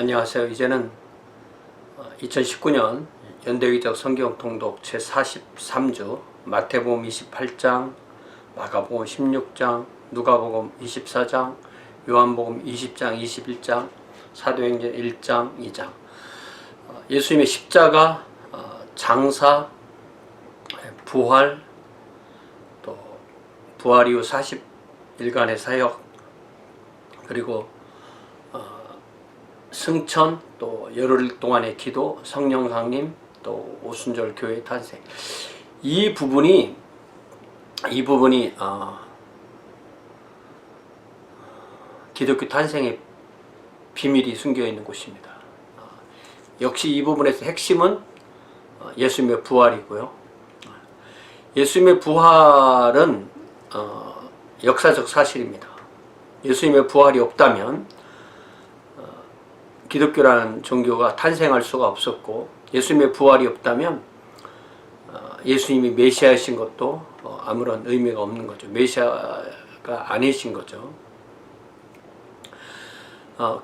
안녕하세요. 이제는 2019년 연대기적 성경 통독 제43주 마태복음 28장, 마가복음 16장, 누가복음 24장, 요한복음 20장, 21장, 사도행전 1장, 2장 예수님의 십자가, 장사, 부활, 또 부활 이후 40일간의 사역, 그리고 승천, 또 열흘 동안의 기도, 성령 강림, 또 오순절 교회 탄생. 이 부분이 기독교 탄생의 비밀이 숨겨 있는 곳입니다. 역시 이 부분에서 핵심은 예수님의 부활이고요. 예수님의 부활은 역사적 사실입니다. 예수님의 부활이 없다면 기독교라는 종교가 탄생할 수가 없었고, 예수님의 부활이 없다면 예수님이 메시아이신 것도 아무런 의미가 없는 거죠. 메시아가 아니신 거죠.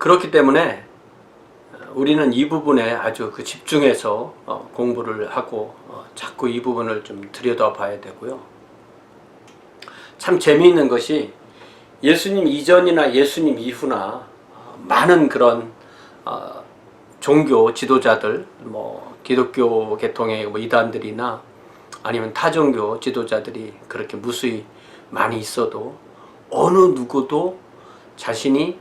그렇기 때문에 우리는 이 부분에 아주 집중해서 공부를 하고 자꾸 이 부분을 좀 들여다봐야 되고요. 참 재미있는 것이 예수님 이전이나 예수님 이후나 많은 그런 종교 지도자들, 기독교 계통의 이단들이나 아니면 타종교 지도자들이 그렇게 무수히 많이 있어도 어느 누구도 자신이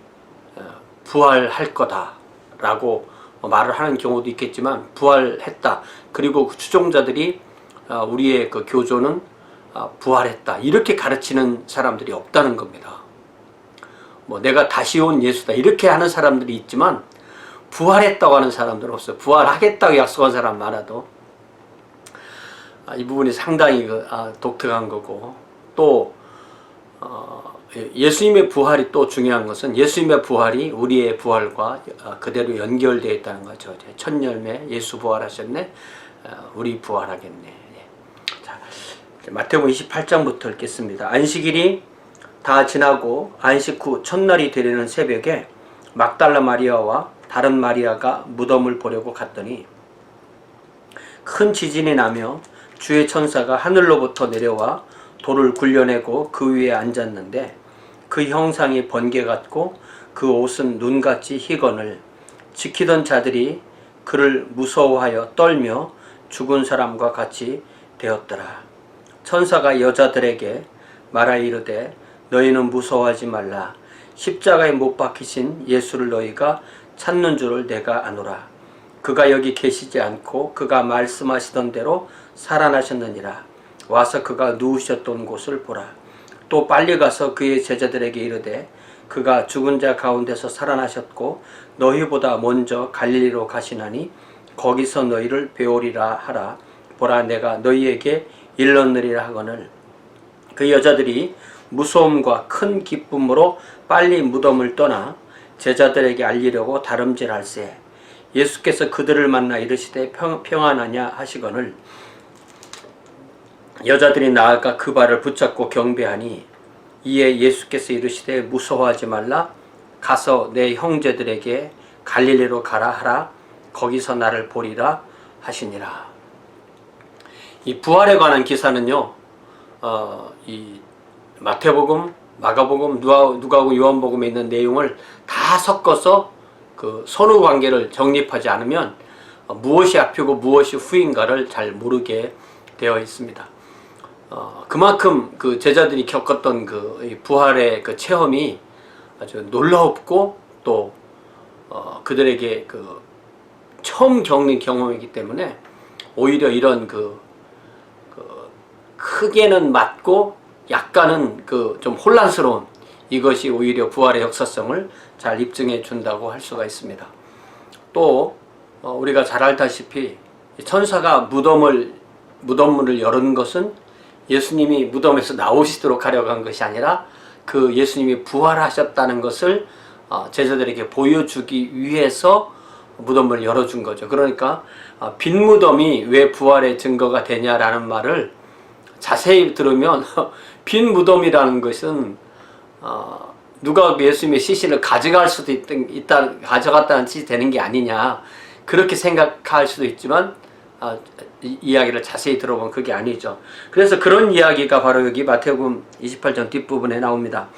부활할 거다라고 말을 하는 경우도 있겠지만, 부활했다, 그리고 그 추종자들이 우리의 그 교조는 부활했다, 이렇게 가르치는 사람들이 없다는 겁니다. 내가 다시 온 예수다, 이렇게 하는 사람들이 있지만 부활했다고 하는 사람들은 없어요. 부활하겠다고 약속한 사람 많아도. 이 부분이 상당히 독특한 거고, 또 예수님의 부활이 또 중요한 것은 예수님의 부활이 우리의 부활과 그대로 연결되어 있다는 거죠. 첫 열매 예수 부활하셨네, 우리 부활하겠네. 자, 마태복음 28장부터 읽겠습니다. 안식일이 다 지나고 안식 후 첫날이 되려는 새벽에 막달라 마리아와 다른 마리아가 무덤을 보려고 갔더니 큰 지진이 나며 주의 천사가 하늘로부터 내려와 돌을 굴려내고 그 위에 앉았는데, 그 형상이 번개 같고 그 옷은 눈같이 희거늘. 지키던 자들이 그를 무서워하여 떨며 죽은 사람과 같이 되었더라. 천사가 여자들에게 말하 이르되 너희는 무서워하지 말라. 십자가에 못 박히신 예수를 너희가 찾는 줄을 내가 아노라. 그가 여기 계시지 않고 그가 말씀하시던 대로 살아나셨느니라. 와서 그가 누우셨던 곳을 보라. 또 빨리 가서 그의 제자들에게 이르되 그가 죽은 자 가운데서 살아나셨고 너희보다 먼저 갈릴리로 가시나니 거기서 너희를 배우리라 하라. 보라, 내가 너희에게 일렀느리라 하거늘. 그 여자들이 무서움과 큰 기쁨으로 빨리 무덤을 떠나 제자들에게 알리려고 다름질할세. 예수께서 그들을 만나 이르시되 평안하냐 하시거늘. 여자들이 나아가 그 발을 붙잡고 경배하니, 이에 예수께서 이르시되 무서워하지 말라. 가서 내 형제들에게 갈릴리로 가라 하라. 거기서 나를 보리라 하시니라. 이 부활에 관한 기사는요, 이 마태복음, 마가복음, 누가복음, 요한복음에 있는 내용을 다 섞어서 그 선후 관계를 정립하지 않으면 무엇이 앞이고 무엇이 후인가를 잘 모르게 되어 있습니다. 그만큼 그 제자들이 겪었던 그 부활의 그 체험이 아주 놀라웠고, 또 그들에게 그 처음 겪는 경험이기 때문에 오히려 이런 크게는 맞고 약간은 좀 혼란스러운 이것이 오히려 부활의 역사성을 잘 입증해 준다고 할 수가 있습니다. 또 우리가 잘 알다시피 천사가 무덤문을 열은 것은 예수님이 무덤에서 나오시도록 하려고 한 것이 아니라 그 예수님이 부활하셨다는 것을 제자들에게 보여주기 위해서 무덤을 열어준 거죠. 그러니까 빈 무덤이 왜 부활의 증거가 되냐라는 말을 자세히 들으면 빈 무덤이라는 것은 누가 예수님의 시신을 가져갈 수도 가져갔다는 뜻이 되는 게 아니냐, 그렇게 생각할 수도 있지만 이야기를 자세히 들어보면 그게 아니죠. 그래서 그런 이야기가 바로 여기 마태복음 28장 뒷부분에 나옵니다.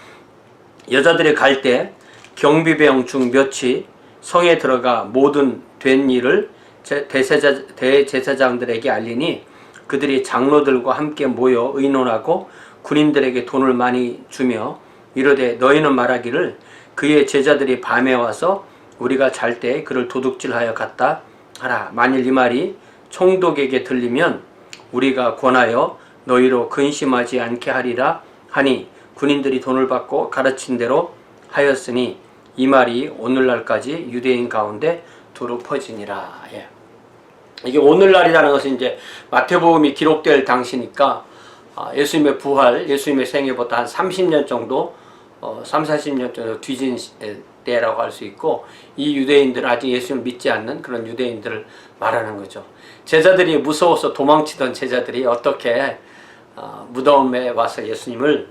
여자들이 갈 때 경비병 중 몇이 성에 들어가 모든 된 일을 대제사장들에게 알리니 그들이 장로들과 함께 모여 의논하고 군인들에게 돈을 많이 주며 이르되 너희는 말하기를 그의 제자들이 밤에 와서 우리가 잘 때 그를 도둑질하여 갔다 하라. 만일 이 말이 총독에게 들리면 우리가 권하여 너희로 근심하지 않게 하리라 하니 군인들이 돈을 받고 가르친 대로 하였으니 이 말이 오늘날까지 유대인 가운데 두루 퍼지니라. 예. 이게 오늘날이라는 것은 이제 마태복음이 기록될 당시니까 예수님의 부활, 예수님의 생애보다 한 30년 정도, 30-40년 정도 뒤진 때라고 할 수 있고, 이 유대인들은 아직 예수님을 믿지 않는 그런 유대인들을 말하는 거죠. 제자들이 무서워서 도망치던 제자들이 어떻게 무덤에 와서 예수님의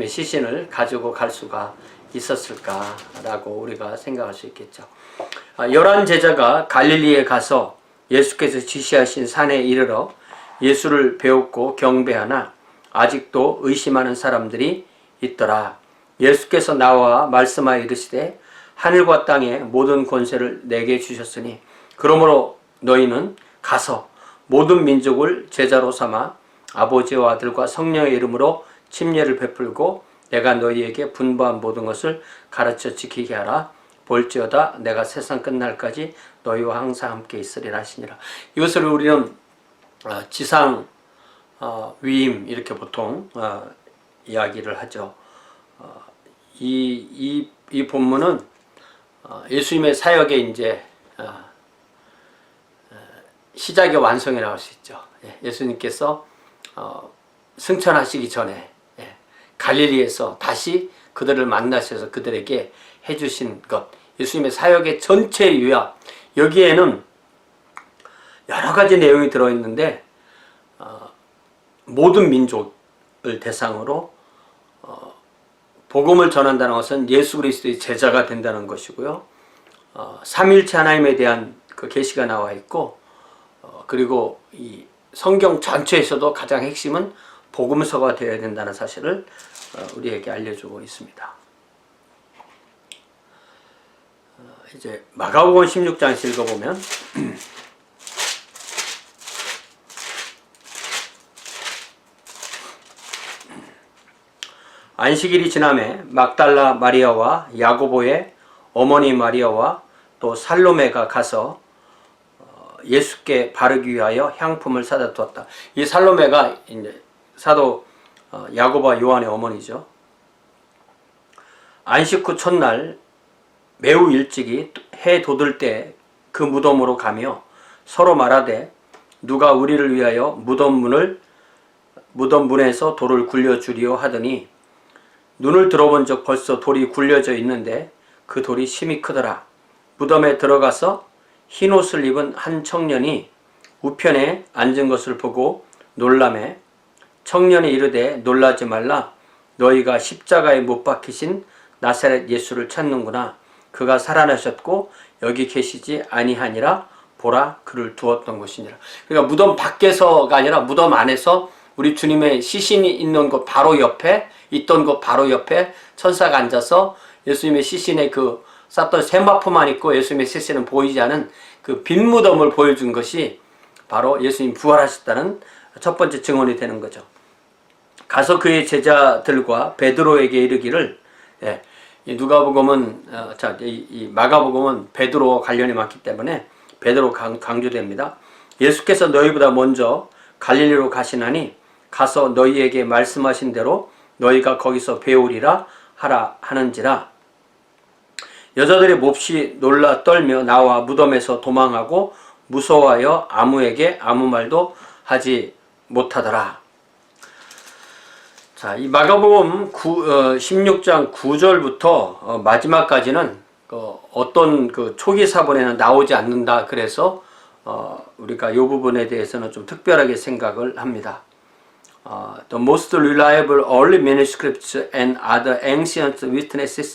시신을 가지고 갈 수가 있었을까라고 우리가 생각할 수 있겠죠. 11 제자가 갈릴리에 가서 예수께서 지시하신 산에 이르러 예수를 배웠고 경배하나 아직도 의심하는 사람들이 있더라. 예수께서 나와 말씀하여 이르시되 하늘과 땅의 모든 권세를 내게 주셨으니 그러므로 너희는 가서 모든 민족을 제자로 삼아 아버지와 아들과 성령의 이름으로 침례를 베풀고 내가 너희에게 분부한 모든 것을 가르쳐 지키게 하라. 볼지어다 내가 세상 끝날까지 너희와 항상 함께 있으리라 하시니라. 이것을 우리는 지상 위임 이렇게 보통 이야기를 하죠. 이 본문은 예수님의 사역의 이제 시작의 완성이라고 할 수 있죠. 예수님께서 승천하시기 전에 갈릴리에서 다시 그들을 만나셔서 그들에게 해주신 것, 예수님의 사역의 전체 요약, 여기에는 여러 가지 내용이 들어있는데 모든 민족을 대상으로 복음을 전한다는 것은 예수 그리스도의 제자가 된다는 것이고요. 삼일체 하나님에 대한 그 계시가 나와 있고, 그리고 이 성경 전체에서도 가장 핵심은 복음서가 되어야 된다는 사실을 우리에게 알려주고 있습니다. 이제 마가복음 16장에서 읽어보면 안식일이 지나매 막달라 마리아와 야고보의 어머니 마리아와 또 살로메가 가서 예수께 바르기 위하여 향품을 사다 두었다. 이 살로메가 이제 사도 야고보와 요한의 어머니죠. 안식 후 첫날 매우 일찍이 해 돋을 때 그 무덤으로 가며 서로 말하되 누가 우리를 위하여 무덤 문에서 돌을 굴려주리오 하더니 눈을 들어본 적 벌써 돌이 굴려져 있는데 그 돌이 심히 크더라. 무덤에 들어가서 흰 옷을 입은 한 청년이 우편에 앉은 것을 보고 놀라매 청년이 이르되 놀라지 말라. 너희가 십자가에 못 박히신 나사렛 예수를 찾는구나. 그가 살아나셨고 여기 계시지 아니하니라. 보라 그를 두었던 것이니라. 그러니까 무덤 밖에서가 아니라 무덤 안에서 우리 주님의 시신이 있는 곳 바로 옆에 있던 곳 바로 옆에 천사가 앉아서 예수님의 시신에 그 쌌던 세마포만 있고 예수님의 시신은 보이지 않은 그 빈 무덤을 보여준 것이 바로 예수님 부활하셨다는 첫 번째 증언이 되는 거죠. 가서 그의 제자들과 베드로에게 이르기를, 누가복음은 이 마가복음은 베드로 관련이 많기 때문에 베드로 강조됩니다. 예수께서 너희보다 먼저 갈릴리로 가시나니 가서 너희에게 말씀하신 대로 너희가 거기서 배우리라 하라 하는지라. 여자들이 몹시 놀라 떨며 나와 무덤에서 도망하고 무서워하여 아무에게 아무 말도 하지 못하더라. 자, 이 마가복음 16장 9절부터 마지막까지는 어떤 그 초기 사본에는 나오지 않는다. 그래서 우리가 이 부분에 대해서는 좀 특별하게 생각을 합니다. The most reliable early manuscripts and other ancient witnesses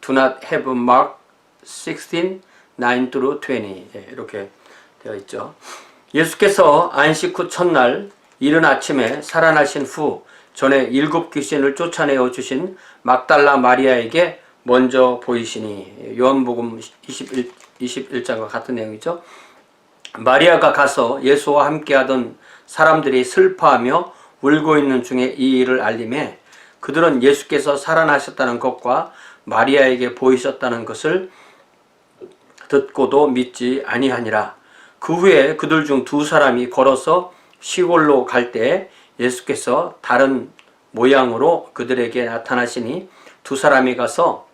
do not have Mark 16, 9 through 20. 이렇게 되어 있죠. 예수께서 안식 후 첫날 이른 아침에 살아나신 후 전에 7 귀신을 쫓아내어 주신 막달라 마리아에게 먼저 보이시니, 요한복음 21장과 같은 내용이죠. 마리아가 가서 예수와 함께하던 사람들이 슬퍼하며 울고 있는 중에 이 일을 알림해 그들은 예수께서 살아나셨다는 것과 마리아에게 보이셨다는 것을 듣고도 믿지 아니하니라. 그 후에 그들 중 2 사람이 걸어서 시골로 갈 때 예수께서 다른 모양으로 그들에게 나타나시니 2 사람이 가서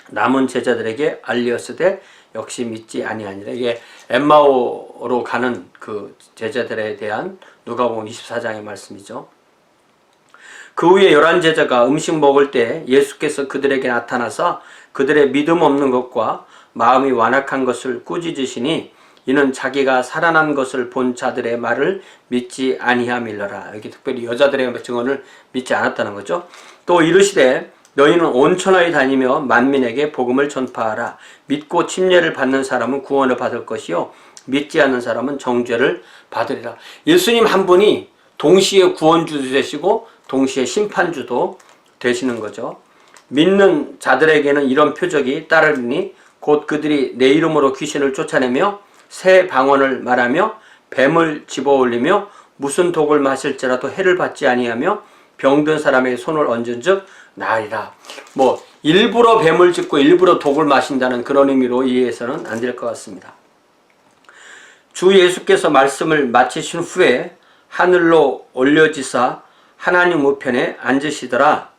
남은 제자들에게 알리었으되 역시 믿지 아니하니라. 이게 엠마오로 가는 그 제자들에 대한 누가복음 24장의 말씀이죠. 그 후에 11 제자가 음식 먹을 때 예수께서 그들에게 나타나사 그들의 믿음 없는 것과 마음이 완악한 것을 꾸짖으시니 이는 자기가 살아난 것을 본 자들의 말을 믿지 아니함일러라. 여기 특별히 여자들의 증언을 믿지 않았다는 거죠. 또 이르시되 너희는 온 천하에 다니며 만민에게 복음을 전파하라. 믿고 침례를 받는 사람은 구원을 받을 것이요 믿지 않는 사람은 정죄를 받으리라. 예수님 한 분이 동시에 구원주도 되시고 동시에 심판주도 되시는 거죠. 믿는 자들에게는 이런 표적이 따르니 곧 그들이 내 이름으로 귀신을 쫓아내며 새 방언을 말하며 뱀을 집어올리며 무슨 독을 마실지라도 해를 받지 아니하며 병든 사람의 손을 얹은즉 나으리라. 뭐 일부러 뱀을 짚고 일부러 독을 마신다는 그런 의미로 이해해서는 안 될 것 같습니다. 주 예수께서 말씀을 마치신 후에 하늘로 올려지사 하나님 우편에 앉으시니라.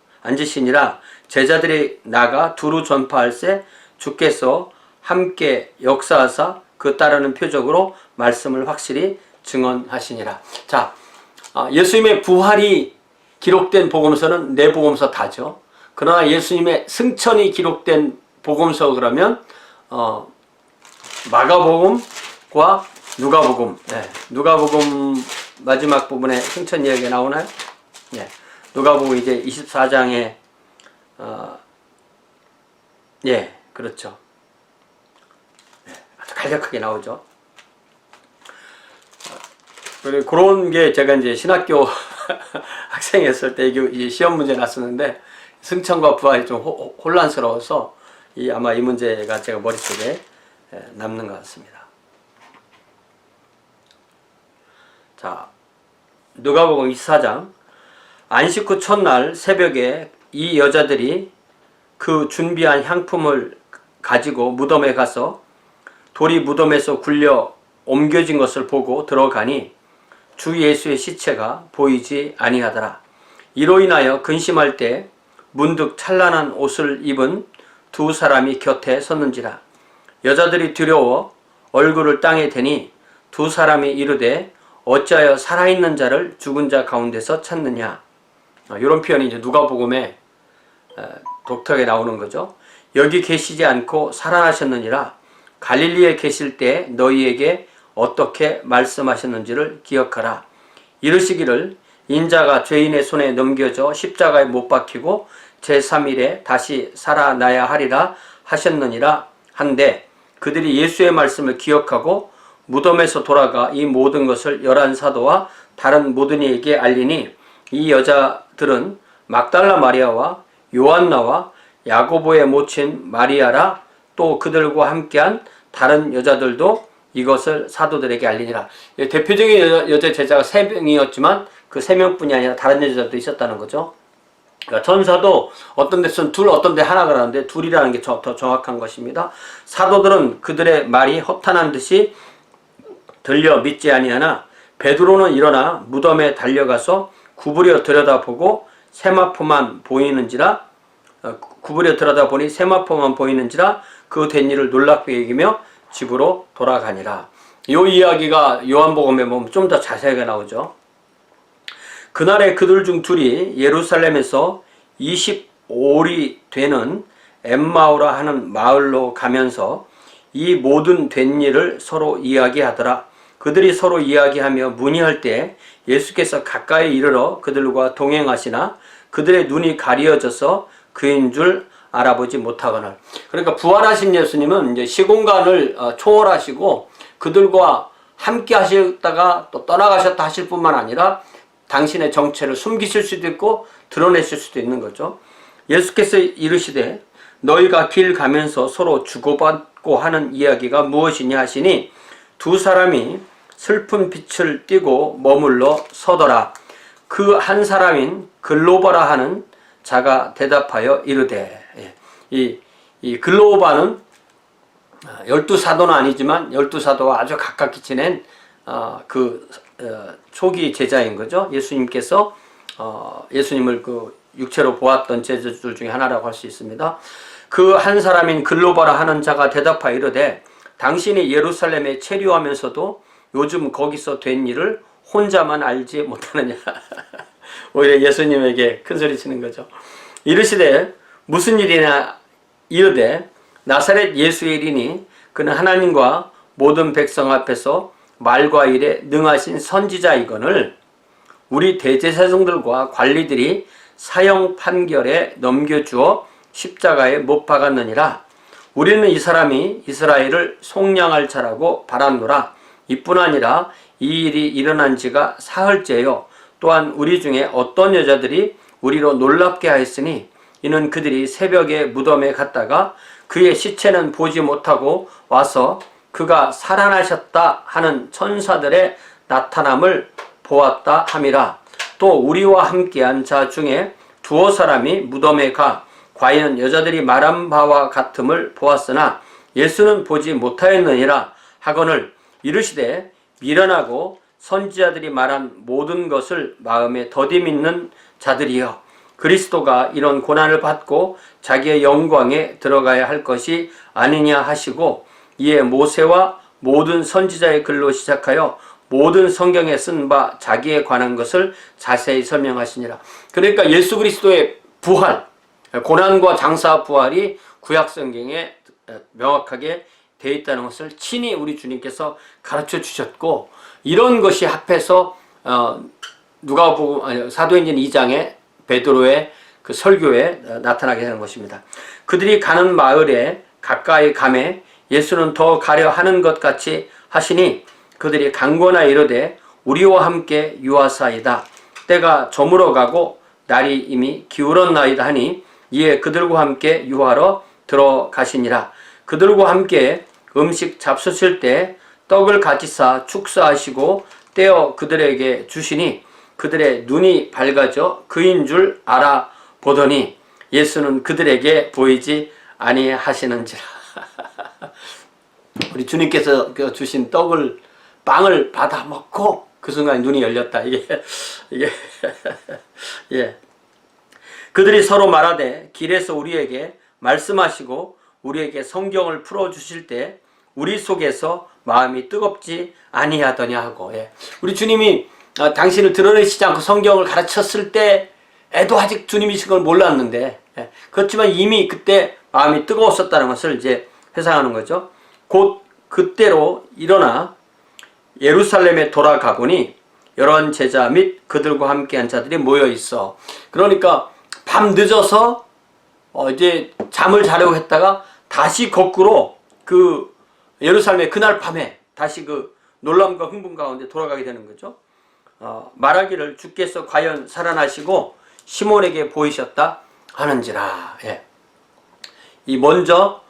제자들이 나가 두루 전파할세 주께서 함께 역사하사 그 따르는 표적으로 말씀을 확실히 증언하시니라. 자, 예수님의 부활이 기록된 복음서는 4복음서 다죠. 그러나 예수님의 승천이 기록된 복음서 그러면 마가복음과 누가복음. 누가복음 마지막 부분에 승천 이야기가 나오나요? 누가복음 이제 24장에 그렇죠. 아주 간략하게 나오죠. 그런 게 제가 이제 신학교 학생이었을 때 이게 시험 문제 났었는데 승천과 부활이 좀 혼란스러워서 아마 이 문제가 제가 머릿속에 남는 것 같습니다. 자, 누가복음 24장. 안식 후 첫날 새벽에 이 여자들이 그 준비한 향품을 가지고 무덤에 가서 돌이 무덤에서 굴려 옮겨진 것을 보고 들어가니 주 예수의 시체가 보이지 아니하더라. 이로 인하여 근심할 때 문득 찬란한 옷을 입은 2 사람이 곁에 섰는지라. 여자들이 두려워 얼굴을 땅에 대니 2 사람이 이르되 어찌하여 살아있는 자를 죽은 자 가운데서 찾느냐. 이런 표현이 이제 누가복음에 독특하게 나오는 거죠. 여기 계시지 않고 살아나셨느니라. 갈릴리에 계실 때 너희에게 어떻게 말씀하셨는지를 기억하라. 이르시기를 인자가 죄인의 손에 넘겨져 십자가에 못 박히고 제3일에 다시 살아나야 하리라 하셨느니라 한데 그들이 예수의 말씀을 기억하고 무덤에서 돌아가 이 모든 것을 11 사도와 다른 모든 이에게 알리니 이 여자들은 막달라 마리아와 요한나와 야고보의 모친 마리아라. 또 그들과 함께한 다른 여자들도 이것을 사도들에게 알리니라. 대표적인 여자 제자가 3명이었지만 그 3명뿐이 아니라 다른 여자들도 있었다는 거죠. 그러니까 전사도 어떤 데서는 2, 어떤 데 하나 그러는데 2이라는 게 더 정확한 것입니다. 사도들은 그들의 말이 허탄한 듯이 들려 믿지 아니하나 베드로는 일어나 무덤에 달려가서 구부려 들여다보고 세마포만 보이는지라 그 된 일을 놀랍게 여기며 집으로 돌아가니라. 이 이야기가 요한복음에 보면 좀 더 자세하게 나오죠. 그날에 그들 중 2이 예루살렘에서 25里 되는 엠마오라 하는 마을로 가면서 이 모든 된 일을 서로 이야기하더라. 그들이 서로 이야기하며 문의할 때 예수께서 가까이 이르러 그들과 동행하시나 그들의 눈이 가리어져서 그인 줄 알아보지 못하거늘. 그러니까 부활하신 예수님은 이제 시공간을 초월하시고 그들과 함께 하셨다가 또 떠나가셨다 하실 뿐만 아니라 당신의 정체를 숨기실 수도 있고 드러내실 수도 있는 거죠. 예수께서 이르시되 너희가 길 가면서 서로 주고받고 하는 이야기가 무엇이냐 하시니 두 사람이 슬픈 빛을 띠고 머물러 서더라. 그 한 사람인 글로바라 하는 자가 대답하여 이르되, 이 글로바는 12사도는 아니지만 12사도와 아주 가깝게 지낸 초기 제자인 거죠. 예수님께서 예수님을 그 육체로 보았던 제자들 중에 하나라고 할 수 있습니다. 그 한 사람인 글로바라 하는 자가 대답하여 이르되 당신이 예루살렘에 체류하면서도 요즘 거기서 된 일을 혼자만 알지 못하느냐. 오히려 예수님에게 큰 소리 치는 거죠. 이르시되 무슨 일이냐 이르되 나사렛 예수의 일이니 그는 하나님과 모든 백성 앞에서 말과 일에 능하신 선지자이거늘 우리 대제사장들과 관리들이 사형 판결에 넘겨주어 십자가에 못 박았느니라. 우리는 이 사람이 이스라엘을 속량할 자라고 바랐노라. 이뿐 아니라 이 일이 일어난 지가 사흘째요. 또한 우리 중에 어떤 여자들이 우리로 놀랍게 하였으니 이는 그들이 새벽에 무덤에 갔다가 그의 시체는 보지 못하고 와서 그가 살아나셨다 하는 천사들의 나타남을 보았다 함이라. 또 우리와 함께한 자 중에 두어 사람이 무덤에 가 과연 여자들이 말한 바와 같음을 보았으나 예수는 보지 못하였느니라 하거늘 이르시되 미련하고 선지자들이 말한 모든 것을 마음에 더디 믿는 자들이여 그리스도가 이런 고난을 받고 자기의 영광에 들어가야 할 것이 아니냐 하시고 이에 모세와 모든 선지자의 글로 시작하여 모든 성경에 쓴 바 자기에 관한 것을 자세히 설명하시니라. 그러니까 예수 그리스도의 부활, 고난과 장사 부활이 구약 성경에 명확하게 되어 있다는 것을 친히 우리 주님께서 가르쳐 주셨고 이런 것이 합해서 사도행전 2장에 베드로의 그 설교에 나타나게 되는 것입니다. 그들이 가는 마을에 가까이 가매 예수는 더 가려 하는 것 같이 하시니 그들이 강권하여 이르되 우리와 함께 유하사이다. 때가 저물어 가고 날이 이미 기울었나이다 하니 이에 그들과 함께 유하러 들어가시니라. 그들과 함께 음식 잡수실 때 떡을 가지사 축사하시고 떼어 그들에게 주시니 그들의 눈이 밝아져 그인 줄 알아보더니 예수는 그들에게 보이지 아니하시는지라. 우리 주님께서 주신 빵을 받아 먹고 그 순간 눈이 열렸다. 이게 예. 그들이 서로 말하되 길에서 우리에게 말씀하시고 우리에게 성경을 풀어주실 때 우리 속에서 마음이 뜨겁지 아니하더냐 하고, 우리 주님이 당신을 드러내시지 않고 성경을 가르쳤을 때에도 아직 주님이신 걸 몰랐는데, 그렇지만 이미 그때 마음이 뜨거웠었다는 것을 이제 회상하는 거죠. 곧 그때로 일어나 예루살렘에 돌아가 보니 여러 제자 및 그들과 함께한 자들이 모여 있어. 그러니까 밤 늦어서 이제 잠을 자려고 했다가 다시 거꾸로 그 예루살렘에 그날 밤에 다시 그 놀람과 흥분 가운데 돌아가게 되는 거죠. 말하기를 주께서 과연 살아나시고 시몬에게 보이셨다 하는지라. 이 먼저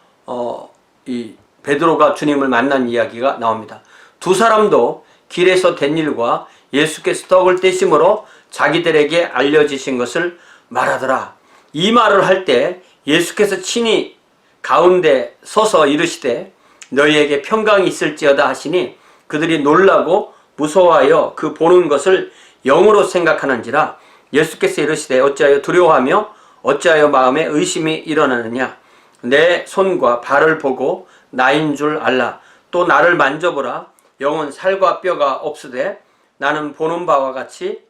이 베드로가 주님을 만난 이야기가 나옵니다. 두 사람도 길에서 된 일과 예수께서 떡을 떼심으로 자기들에게 알려지신 것을 말하더라. 이 말을 할 때 예수께서 친히 가운데 서서 이르시되 너희에게 평강이 있을지어다 하시니 그들이 놀라고 무서워하여 그 보는 것을 영으로 생각하는지라. 예수께서 이르시되 어찌하여 두려워하며 어찌하여 마음에 의심이 일어나느냐. 내 손과 발을 보고 나인 줄 알라. 또 나를 만져보라. 영은 살과 뼈가 없으되 나는 보는 바와 같이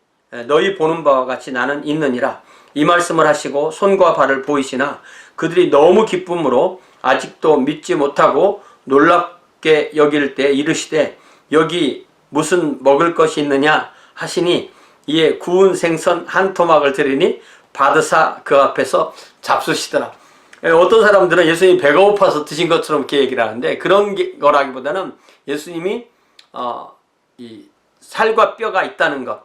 너희 보는 바와 같이 나는 있느니라. 이 말씀을 하시고 손과 발을 보이시나 그들이 너무 기쁨으로 아직도 믿지 못하고 놀랍게 여길 때 이르시되 여기 무슨 먹을 것이 있느냐 하시니 이에 구운 생선 한 토막을 드리니 받으사 그 앞에서 잡수시더라. 어떤 사람들은 예수님이 배가 고파서 드신 것처럼 이렇게 얘기를 하는데 그런 거라기보다는 예수님이 이 살과 뼈가 있다는 것,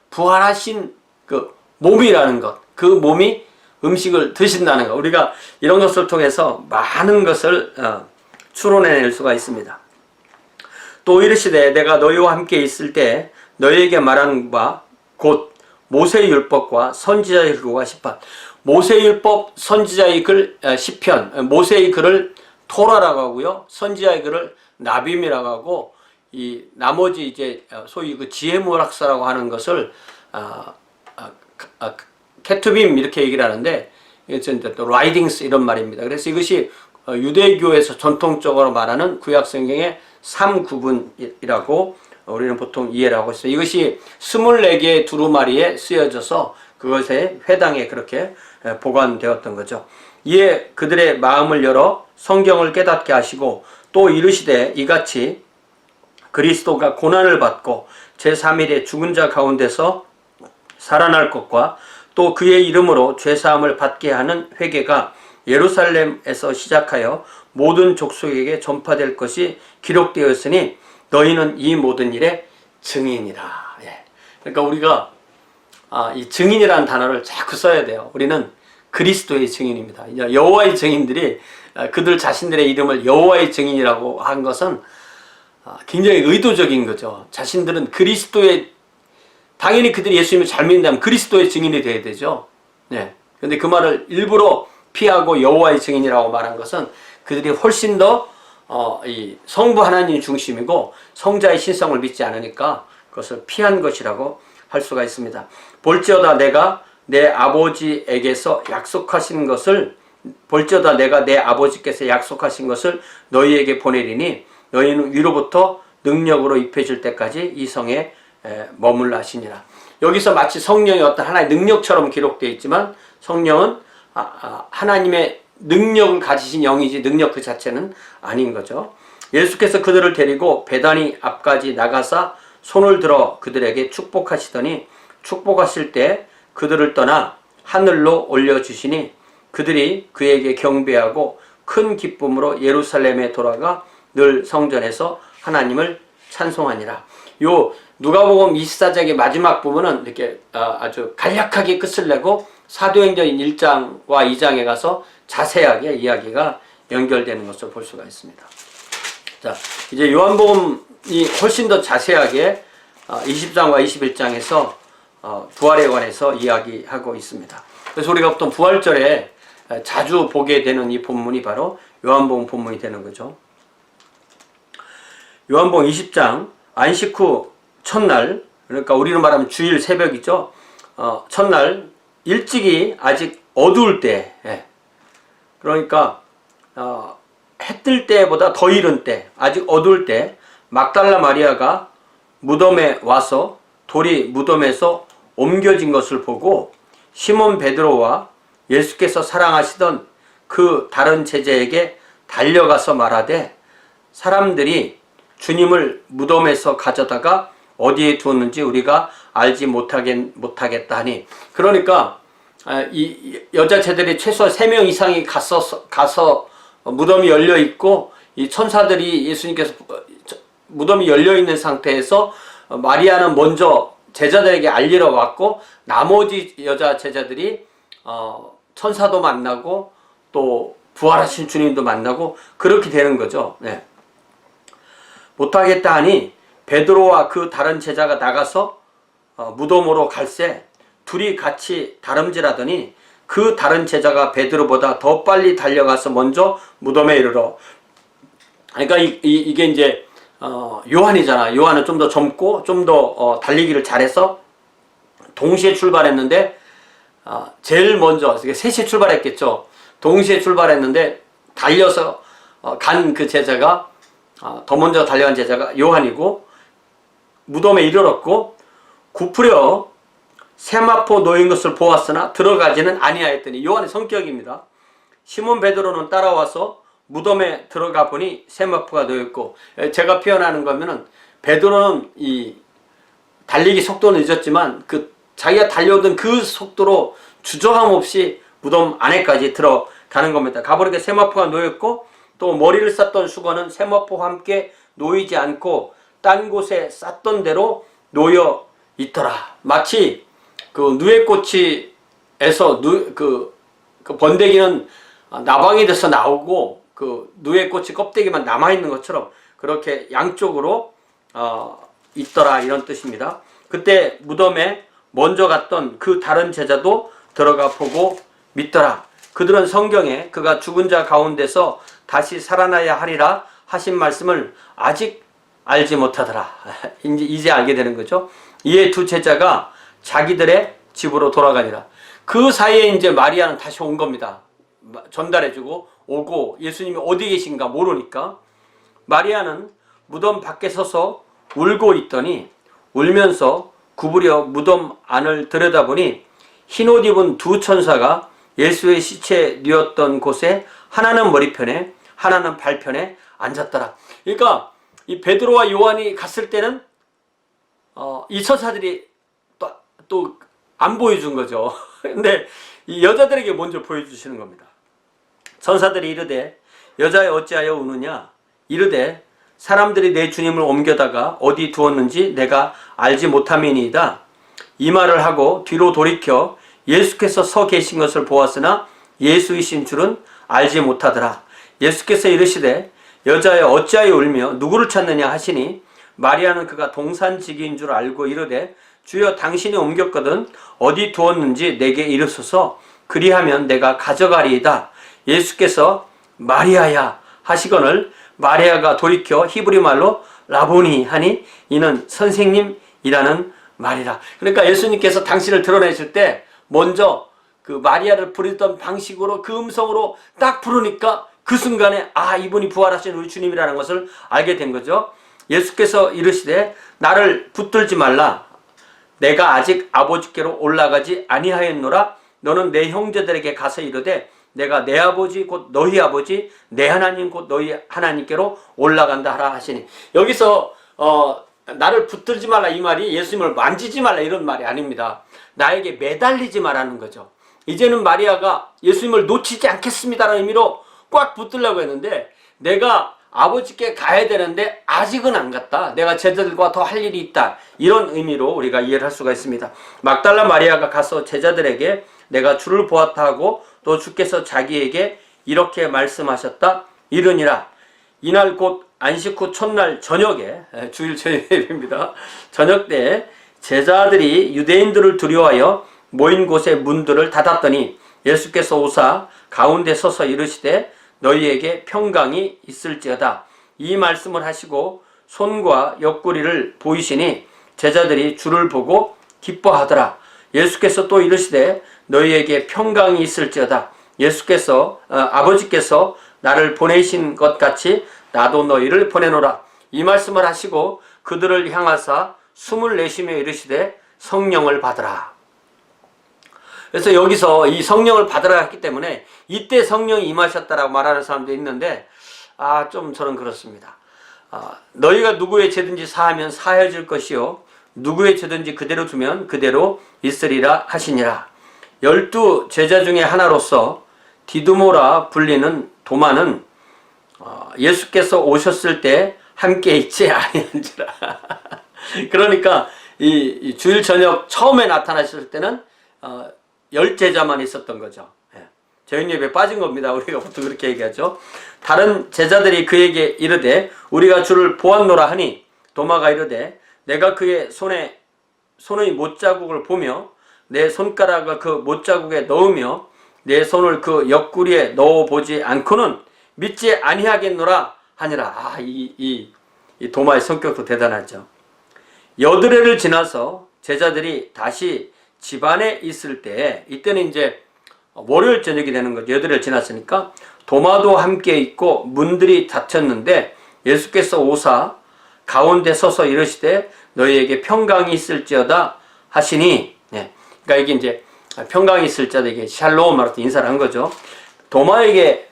부활하신 그 몸이라는 것, 그 몸이 음식을 드신다는 것, 우리가 이런 것을 통해서 많은 것을 추론해낼 수가 있습니다. 또 이르시되 내가 너희와 함께 있을 때 너희에게 말한 바 곧 모세의 율법과 선지자의 글과 시편. 모세의 율법, 선지자의 글, 시편. 모세의 글을 토라라고 하고요, 선지자의 글을 나빔이라고 하고, 이 나머지 이제 소위 그 지혜문학사라고 하는 것을 케투빔 이렇게 얘기를 하는데, 이것은 또 라이딩스 이런 말입니다. 그래서 이것이 유대교에서 전통적으로 말하는 구약성경의 3구분이라고 우리는 보통 이해를 하고 있어요. 이것이 24개의 두루마리에 쓰여져서 그것에 회당에 그렇게 보관되었던 거죠. 이에 그들의 마음을 열어 성경을 깨닫게 하시고 또 이르시되 이같이 그리스도가 고난을 받고 제3일에 죽은 자 가운데서 살아날 것과 또 그의 이름으로 죄사함을 받게 하는 회개가 예루살렘에서 시작하여 모든 족속에게 전파될 것이 기록되었으니 너희는 이 모든 일의 증인이라. 그러니까 우리가 이 증인이라는 단어를 자꾸 써야 돼요. 우리는 그리스도의 증인입니다. 여호와의 증인들이 그들 자신들의 이름을 여호와의 증인이라고 한 것은 굉장히 의도적인 거죠. 자신들은 그리스도의, 당연히 그들이 예수님을 잘 믿는다면 그리스도의 증인이 돼야 되죠. 그런데 그 말을 일부러 피하고 여호와의 증인이라고 말한 것은 그들이 훨씬 더 이 성부 하나님 중심이고 성자의 신성을 믿지 않으니까 그것을 피한 것이라고 할 수가 있습니다. 볼지어다 내가 내 아버지에게서 약속하신 것을, 볼지어다 내가 내 아버지께서 약속하신 것을 너희에게 보내리니 너희는 위로부터 능력으로 입혀질 때까지 이 성에 머물라 하시니라. 여기서 마치 성령이 어떤 하나의 능력처럼 기록되어 있지만 성령은 하나님의 능력을 가지신 영이지 능력 그 자체는 아닌 거죠. 예수께서 그들을 데리고 베다니 앞까지 나가사 손을 들어 그들에게 축복하시더니 축복하실 때 그들을 떠나 하늘로 올려주시니 그들이 그에게 경배하고 큰 기쁨으로 예루살렘에 돌아가 늘 성전에서 하나님을 찬송하니라. 요 누가복음 24장의 마지막 부분은 이렇게 아주 간략하게 끝을 내고 사도행전 1장과 2장에 가서 자세하게 이야기가 연결되는 것을 볼 수가 있습니다. 자, 이제 요한복음이 훨씬 더 자세하게 20장과 21장에서 부활에 관해서 이야기하고 있습니다. 그래서 우리가 보통 부활절에 자주 보게 되는 이 본문이 바로 요한복음 본문이 되는 거죠. 요한복음 20장 안식 후 첫날, 그러니까 우리로 말하면 주일 새벽이죠. 첫날 일찍이 아직 어두울 때, 그러니까 해 뜰 때보다 더 이른 때, 아직 어두울 때 막달라 마리아가 무덤에 와서 돌이 무덤에서 옮겨진 것을 보고 시몬 베드로와 예수께서 사랑하시던 그 다른 제자에게 달려가서 말하되 사람들이 주님을 무덤에서 가져다가 어디에 두었는지 우리가 알지 못하겠다 하니, 그러니까 이 여자체들이 최소 3명 이상이 가서 무덤이 열려 있고 이 천사들이 예수님께서 무덤이 열려 있는 상태에서 마리아는 먼저 제자들에게 알리러 왔고 나머지 여자 제자들이 천사도 만나고 또 부활하신 주님도 만나고 그렇게 되는 거죠. 못하겠다 하니 베드로와 그 다른 제자가 나가서 무덤으로 갈새 둘이 같이 다름질하더니 그 다른 제자가 베드로보다 더 빨리 달려가서 먼저 무덤에 이르러, 그러니까 이게 이제 요한이잖아. 요한은 좀 더 젊고 좀 더 달리기를 잘해서 동시에 출발했는데 제일 먼저 셋이 출발했겠죠. 동시에 출발했는데 달려서 간 그 제자가 더 먼저 달려간 제자가 요한이고 무덤에 이르렀고 굽으려 세마포 놓인 것을 보았으나 들어가지는 아니하였더니, 요한의 성격입니다. 시몬 베드로는 따라와서 무덤에 들어가 보니 세마포가 놓였고, 제가 표현하는 거면은 베드로는 이 달리기 속도는 늦었지만 그 자기가 달려오던 그 속도로 주저함 없이 무덤 안에까지 들어가는 겁니다. 가버리게 세마포가 놓였고 또 머리를 쌌던 수건은 세마포와 함께 놓이지 않고 딴 곳에 쌌던 대로 놓여 있더라. 마치 그 누에꽃이에서 그 번데기는 나방이 돼서 나오고 그 누에꽃이 껍데기만 남아 있는 것처럼 그렇게 양쪽으로 있더라, 이런 뜻입니다. 그때 무덤에 먼저 갔던 그 다른 제자도 들어가 보고 믿더라. 그들은 성경에 그가 죽은 자 가운데서 다시 살아나야 하리라 하신 말씀을 아직 알지 못하더라. 이제 알게 되는 거죠. 이에 두 제자가 자기들의 집으로 돌아가니라. 그 사이에 이제 마리아는 다시 온 겁니다. 전달해주고 오고 예수님이 어디 계신가 모르니까 마리아는 무덤 밖에 서서 울고 있더니 울면서 구부려 무덤 안을 들여다보니 흰옷 입은 두 천사가 예수의 시체 뉘었던 곳에 하나는 머리편에 하나는 발편에 앉았더라. 그러니까 이 베드로와 요한이 갔을 때는 이 천사들이 또 안 보여준 거죠. 근데 이 여자들에게 먼저 보여주시는 겁니다. 천사들이 이르되 여자여 어찌하여 우느냐 이르되 사람들이 내 주님을 옮겨다가 어디 두었는지 내가 알지 못함이니이다. 이 말을 하고 뒤로 돌이켜 예수께서 서 계신 것을 보았으나 예수이신 줄은 알지 못하더라. 예수께서 이르시되 여자여 어찌하여 울며 누구를 찾느냐 하시니 마리아는 그가 동산지기인 줄 알고 이르되 주여 당신이 옮겼거든 어디 두었는지 내게 이르소서 그리하면 내가 가져가리이다. 예수께서 마리아야 하시거늘 마리아가 돌이켜 히브리 말로 라보니 하니 이는 선생님이라는 말이라. 그러니까 예수님께서 당신을 드러내실 때 먼저 그 마리아를 부르던 방식으로 그 음성으로 딱 부르니까 그 순간에 이분이 부활하신 우리 주님이라는 것을 알게 된 거죠. 예수께서 이르시되 나를 붙들지 말라. 내가 아직 아버지께로 올라가지 아니하였노라. 너는 내 형제들에게 가서 이르되 내가 내 아버지 곧 너희 아버지 내 하나님 곧 너희 하나님께로 올라간다 하라 하시니, 여기서 나를 붙들지 말라 이 말이 예수님을 만지지 말라 이런 말이 아닙니다. 나에게 매달리지 말라는 거죠. 이제는 마리아가 예수님을 놓치지 않겠습니다라는 의미로 꽉 붙들려고 했는데 내가 아버지께 가야 되는데 아직은 안 갔다. 내가 제자들과 더 할 일이 있다. 이런 의미로 우리가 이해를 할 수가 있습니다. 막달라 마리아가 가서 제자들에게 내가 주를 보았다 하고 또 주께서 자기에게 이렇게 말씀하셨다 이르니라. 이날 곧 안식 후 첫날 저녁에, 주일 저녁입니다. 저녁 때 제자들이 유대인들을 두려워하여 모인 곳의 문들을 닫았더니 예수께서 오사 가운데 서서 이르시되 너희에게 평강이 있을지어다. 이 말씀을 하시고 손과 옆구리를 보이시니 제자들이 주를 보고 기뻐하더라. 예수께서 또 이르시되 너희에게 평강이 있을지어다. 아버지께서 나를 보내신 것 같이 나도 너희를 보내노라. 이 말씀을 하시고 그들을 향하사 숨을 내쉬며 이르시되 성령을 받으라. 그래서 여기서 이 성령을 받으라 했기 때문에 이때 성령이 임하셨다라고 말하는 사람도 있는데 좀 저는 그렇습니다. 너희가 누구의 죄든지 사하면 사해질 것이요 누구의 죄든지 그대로 두면 그대로 있으리라 하시니라. 12 제자 중에 하나로서 디두모라 불리는 도마는 예수께서 오셨을 때 함께 있지 아니한지라. 그러니까 이 주일 저녁 처음에 나타나셨을 때는 10제자만 있었던 거죠. 저녁 예배에 빠진 겁니다. 우리가 보통 그렇게 얘기하죠. 다른 제자들이 그에게 이르되 우리가 주를 보았노라 하니 도마가 이르되 내가 그의 손의 못자국을 보며 내 손가락을 그 못자국에 넣으며 내 손을 그 옆구리에 넣어보지 않고는 믿지 아니하겠노라 하니라. 이 도마의 성격도 대단하죠. 여드레를 지나서 제자들이 다시 집안에 있을 때, 이때는 이제 월요일 저녁이 되는 거죠. 여드레를 지났으니까 도마도 함께 있고 문들이 닫혔는데 예수께서 오사 가운데 서서 이르시되 너희에게 평강이 있을지어다 하시니, 그러니까 이게 이제 평강이 있을지어다, 이게 샬롬 말로 인사를 한 거죠. 도마에게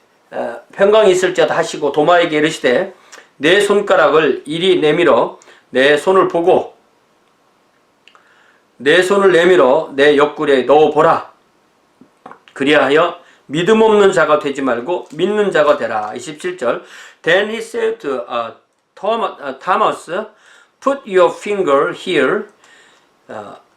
평강이 있을지어다 하시고 도마에게 이르시되 내 손가락을 이리 내밀어 내 손을 보고 내 손을 내밀어 내 옆구리에 넣어보라. 그리하여 믿음 없는 자가 되지 말고 믿는 자가 되라. 27절. Then he said to Thomas, put your finger here,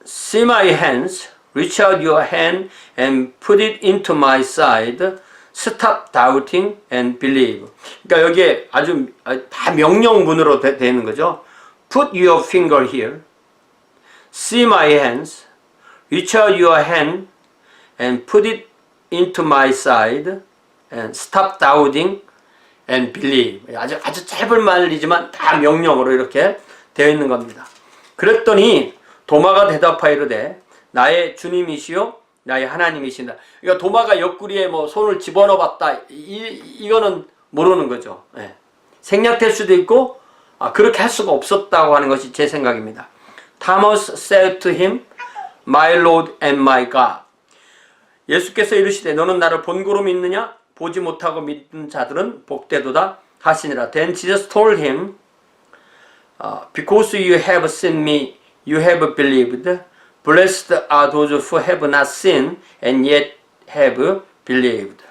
see my hands, reach out your hand and put it into my side. Stop doubting and believe. 그러니까 여기에 아주 다 명령문으로 되는 거죠. Put your finger here, see my hands, reach out your hand and put it into my side, and stop doubting and believe. 아주 짧은 말이지만 다 명령으로 이렇게 되어 있는 겁니다. 그랬더니 도마가 대답하여 이르되 나의 주님이시요 나의 하나님이신다. 그러니까 도마가 옆구리에 뭐 손을 집어넣어봤다. 이거는 모르는 거죠. 예. 생략될 수도 있고 그렇게 할 수가 없었다고 하는 것이 제 생각입니다. Thomas said to him, My Lord and my God. 예수께서 이르시되 너는 나를 본고로 믿느냐? 보지 못하고 믿는 자들은 복되도다 하시니라. Then Jesus told him, Because you have seen me, you have believed. Blessed are those who have not seen and yet have believed.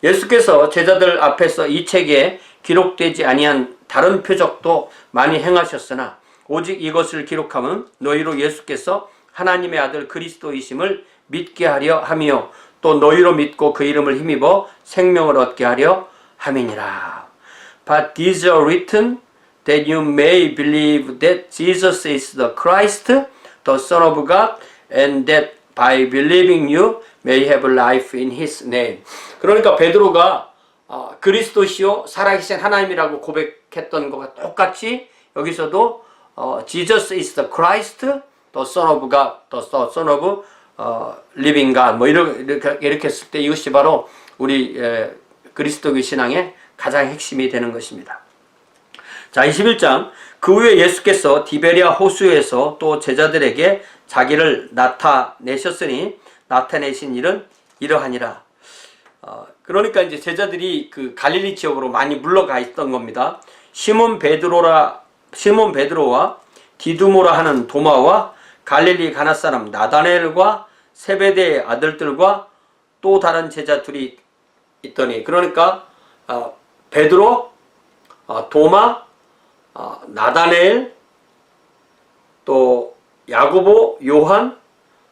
예수께서 제자들 앞에서 이 책에 기록되지 아니한 다른 표적도 많이 행하셨으나 오직 이것을 기록하면 너희로 예수께서 하나님의 아들 그리스도이심을 믿게 하려 하며 또 너희로 믿고 그 이름을 힘입어 생명을 얻게 하려 함이니라. But these are written that you may believe that Jesus is the Christ, the Son of God, and that by believing you may have life in His name. 그러니까 베드로가 그리스도시요 살아계신 하나님이라고 고백했던 것과 똑같이 여기서도 Jesus is the Christ, the Son of God, the Son of living God. 뭐 이렇게 했을 때 이것이 바로 우리 그리스도교 신앙의 가장 핵심이 되는 것입니다. 자, 21장. 그 후에 예수께서 디베리아 호수에서 또 제자들에게 자기를 나타내신 일은 이러하니라. 그러니까 이제 제자들이 그 갈릴리 지역으로 많이 물러가 있던 겁니다. 시몬 베드로와 디두모라 하는 도마와 갈릴리 가나 사람 나다나엘과 세베대의 아들들과 또 다른 제자 둘이 있더니, 그러니까 베드로, 도마, 나다나엘, 또 야고보, 요한,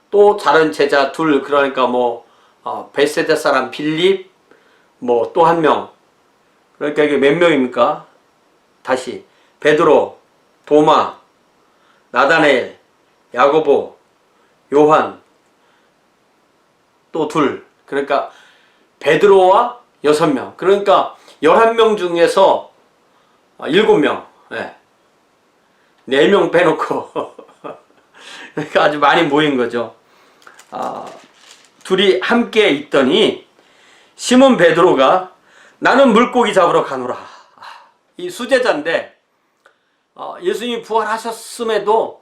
또 다른 제자 둘, 그러니까 베세다 사람 빌립, 또 한 명. 그러니까 이게 몇 명입니까? 다시 베드로, 도마, 나다나엘, 야고보, 요한, 또 둘. 그러니까 베드로와 6명. 그러니까 11명 중에서 7명. 네. 4명 빼놓고 그러니까 아주 많이 모인 거죠. 둘이 함께 있더니 시몬 베드로가 나는 물고기 잡으러 가노라. 이 수제자인데 예수님이 부활하셨음에도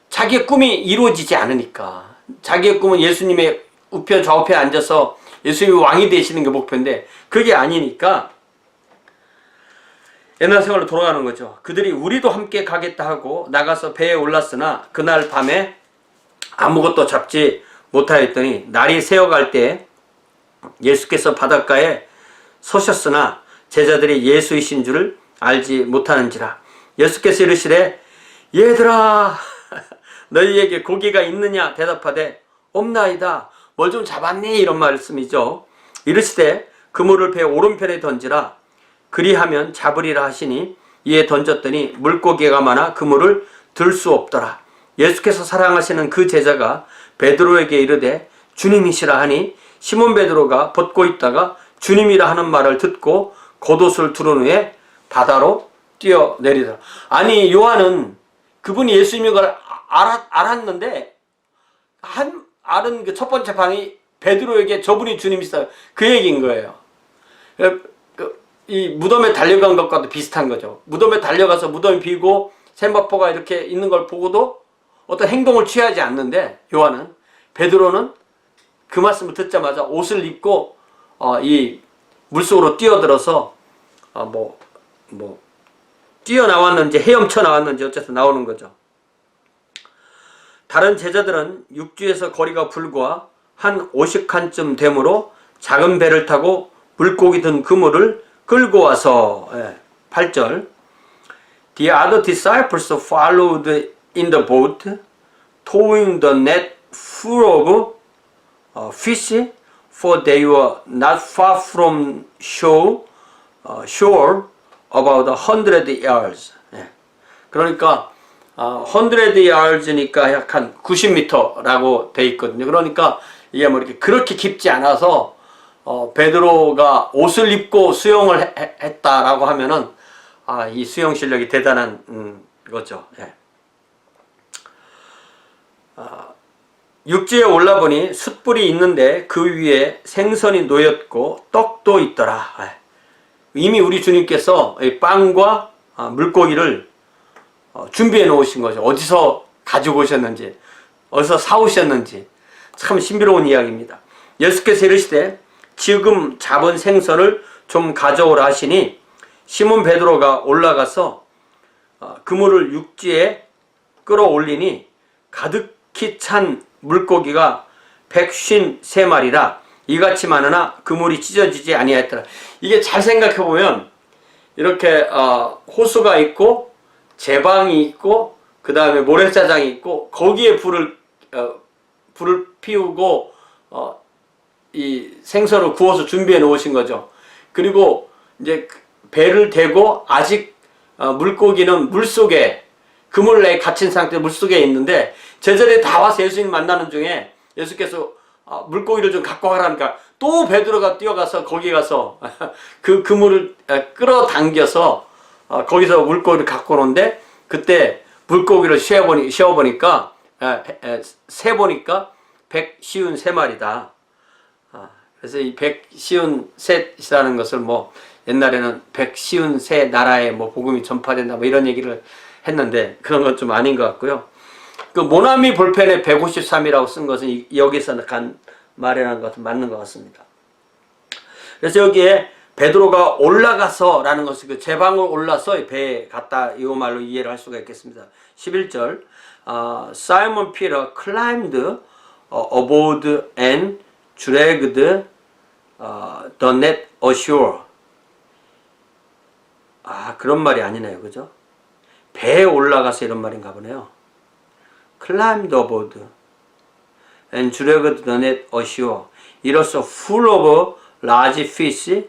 자기의 꿈이 이루어지지 않으니까, 자기의 꿈은 예수님의 우편 좌우편에 앉아서 예수님이 왕이 되시는 게 목표인데 그게 아니니까 옛날 생활로 돌아가는 거죠. 그들이 우리도 함께 가겠다 하고 나가서 배에 올랐으나 그날 밤에 아무것도 잡지 못하였더니 날이 새어갈 때 예수께서 바닷가에 서셨으나 제자들이 예수이신 줄을 알지 못하는지라. 예수께서 이르시되 얘들아 너희에게 고기가 있느냐 대답하되 없나이다. 뭘 좀 잡았니? 이런 말씀이죠. 이르시되 그물을 배 오른편에 던지라. 그리하면 잡으리라 하시니 이에 던졌더니 물고기가 많아 그물을 들 수 없더라. 예수께서 사랑하시는 그 제자가 베드로에게 이르되 주님이시라 하니 시몬 베드로가 벗고 있다가 주님이라 하는 말을 듣고 겉옷을 두른 후에 바다로 뛰어내리더라. 아니 요한은 그분이 예수님인 걸 알았는데 아는 그 첫 번째 방이 베드로에게 저분이 주님이시다 그 얘기인 거예요. 이 무덤에 달려간 것과도 비슷한 거죠. 무덤에 달려가서 무덤이 비고 세마포가 이렇게 있는 걸 보고도 어떤 행동을 취하지 않는데 요한은, 베드로는 그 말씀을 듣자마자 옷을 입고 이 물속으로 뛰어들어서 뛰어나왔는지 헤엄쳐 나왔는지 어째서 나오는 거죠. 다른 제자들은 육지에서 거리가 불과 한 50칸쯤 되므로 작은 배를 타고 물고기 든 그물을 끌고 와서 8절 The other disciples followed in the boat, towing the net full of fish, for they were not far from shore, about 100 yards. 그러니까 100 yards니까 약 한 90m라고 돼 있거든요. 그러니까 이게 뭐 이렇게 그렇게 깊지 않아서 베드로가 옷을 입고 수영을 했다라고 하면은 이 수영 실력이 대단한 거죠. 육지에 올라보니 숯불이 있는데 그 위에 생선이 놓였고 떡도 있더라. 이미 우리 주님께서 빵과 물고기를 준비해 놓으신 거죠. 어디서 가지고 오셨는지, 어디서 사오셨는지 참 신비로운 이야기입니다. 예수께서 이르시되 지금 잡은 생선을 좀 가져오라 하시니 시몬 베드로가 올라가서 그물을 육지에 끌어올리니 가득히 찬 물고기가 153마리라 이같이 많으나 그물이 찢어지지 아니하였더라. 이게 잘 생각해 보면 이렇게 호수가 있고 제방이 있고 그 다음에 모래사장이 있고 거기에 불을 피우고 이 생선을 구워서 준비해 놓으신 거죠. 그리고 이제 배를 대고 아직 물고기는 물속에 그물 내에 갇힌 상태로 물속에 있는데 제자들이 다 와서 예수님 만나는 중에 예수께서 물고기를 좀 갖고 가라니까 또 베드로가 뛰어가서 거기 가서 그 그물을 끌어당겨서 거기서 물고기를 갖고 오는데 그때 물고기를 씌워보니까 세보니까 153마리다. 그래서 이 153이라는 것을 뭐 옛날에는 153 나라에 뭐 복음이 전파된다 뭐 이런 얘기를 했는데 그런 건 좀 아닌 것 같고요. 그 모나미 볼펜에 153이라고 쓴 것은 여기서 간 말이라는 것은 맞는 것 같습니다. 그래서 여기에 베드로가 올라가서 라는 것은 그 제방을 올라서 배에 갔다 이 말로 이해를 할 수가 있겠습니다. 11절 Simon Peter climbed aboard and dragged the net ashore. 그런 말이 아니네요. 그죠? 배에 올라가서 이런 말인가 보네요. Climbed aboard and dragged the net ashore. 이로써 full of large fish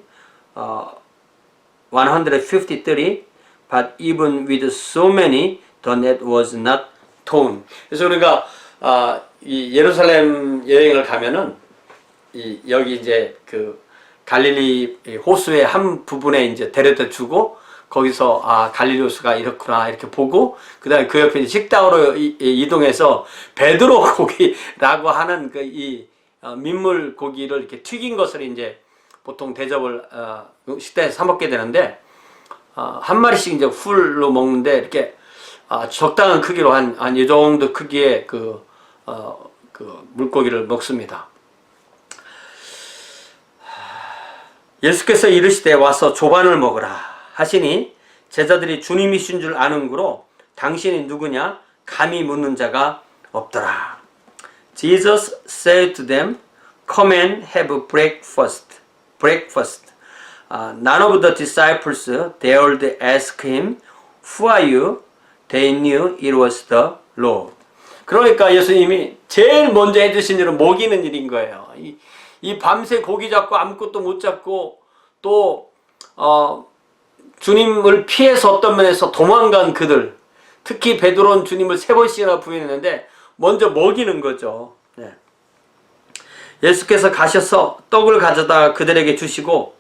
153, but even with so many, the net was not torn. 그래서 우리가 이 예루살렘 여행을 가면은 여기 이제 그 갈릴리 호수의 한 부분에 이제 데려다 주고 거기서 갈릴리 호수가 이렇구나 이렇게 보고 그다음에 그 옆에 식당으로 이동해서 베드로 고기라고 하는 그 이 민물 고기를 이렇게 튀긴 것을 이제 보통 대접을 식당에서 사 먹게 되는데 한 마리씩 이제 풀로 먹는데 이렇게 적당한 크기로 한 이 정도 크기의 그 물고기를 먹습니다. 예수께서 이르시되 와서 조반을 먹으라 하시니 제자들이 주님이신 줄 아는구로 당신이 누구냐 감히 묻는 자가 없더라. Jesus said to them, Come and have breakfast. None of the disciples dared ask him, Who are you? They knew it was the Lord. 그러니까 예수님이 제일 먼저 해주신 일은 먹이는 일인 거예요. 이 밤새 고기 잡고 아무것도 못 잡고 또 주님을 피해서 어떤 면에서 도망간 그들, 특히 베드로는 주님을 3번씩이나 부인했는데 먼저 먹이는 거죠. 네. 예수께서 가셔서 떡을 가져다 그들에게 주시고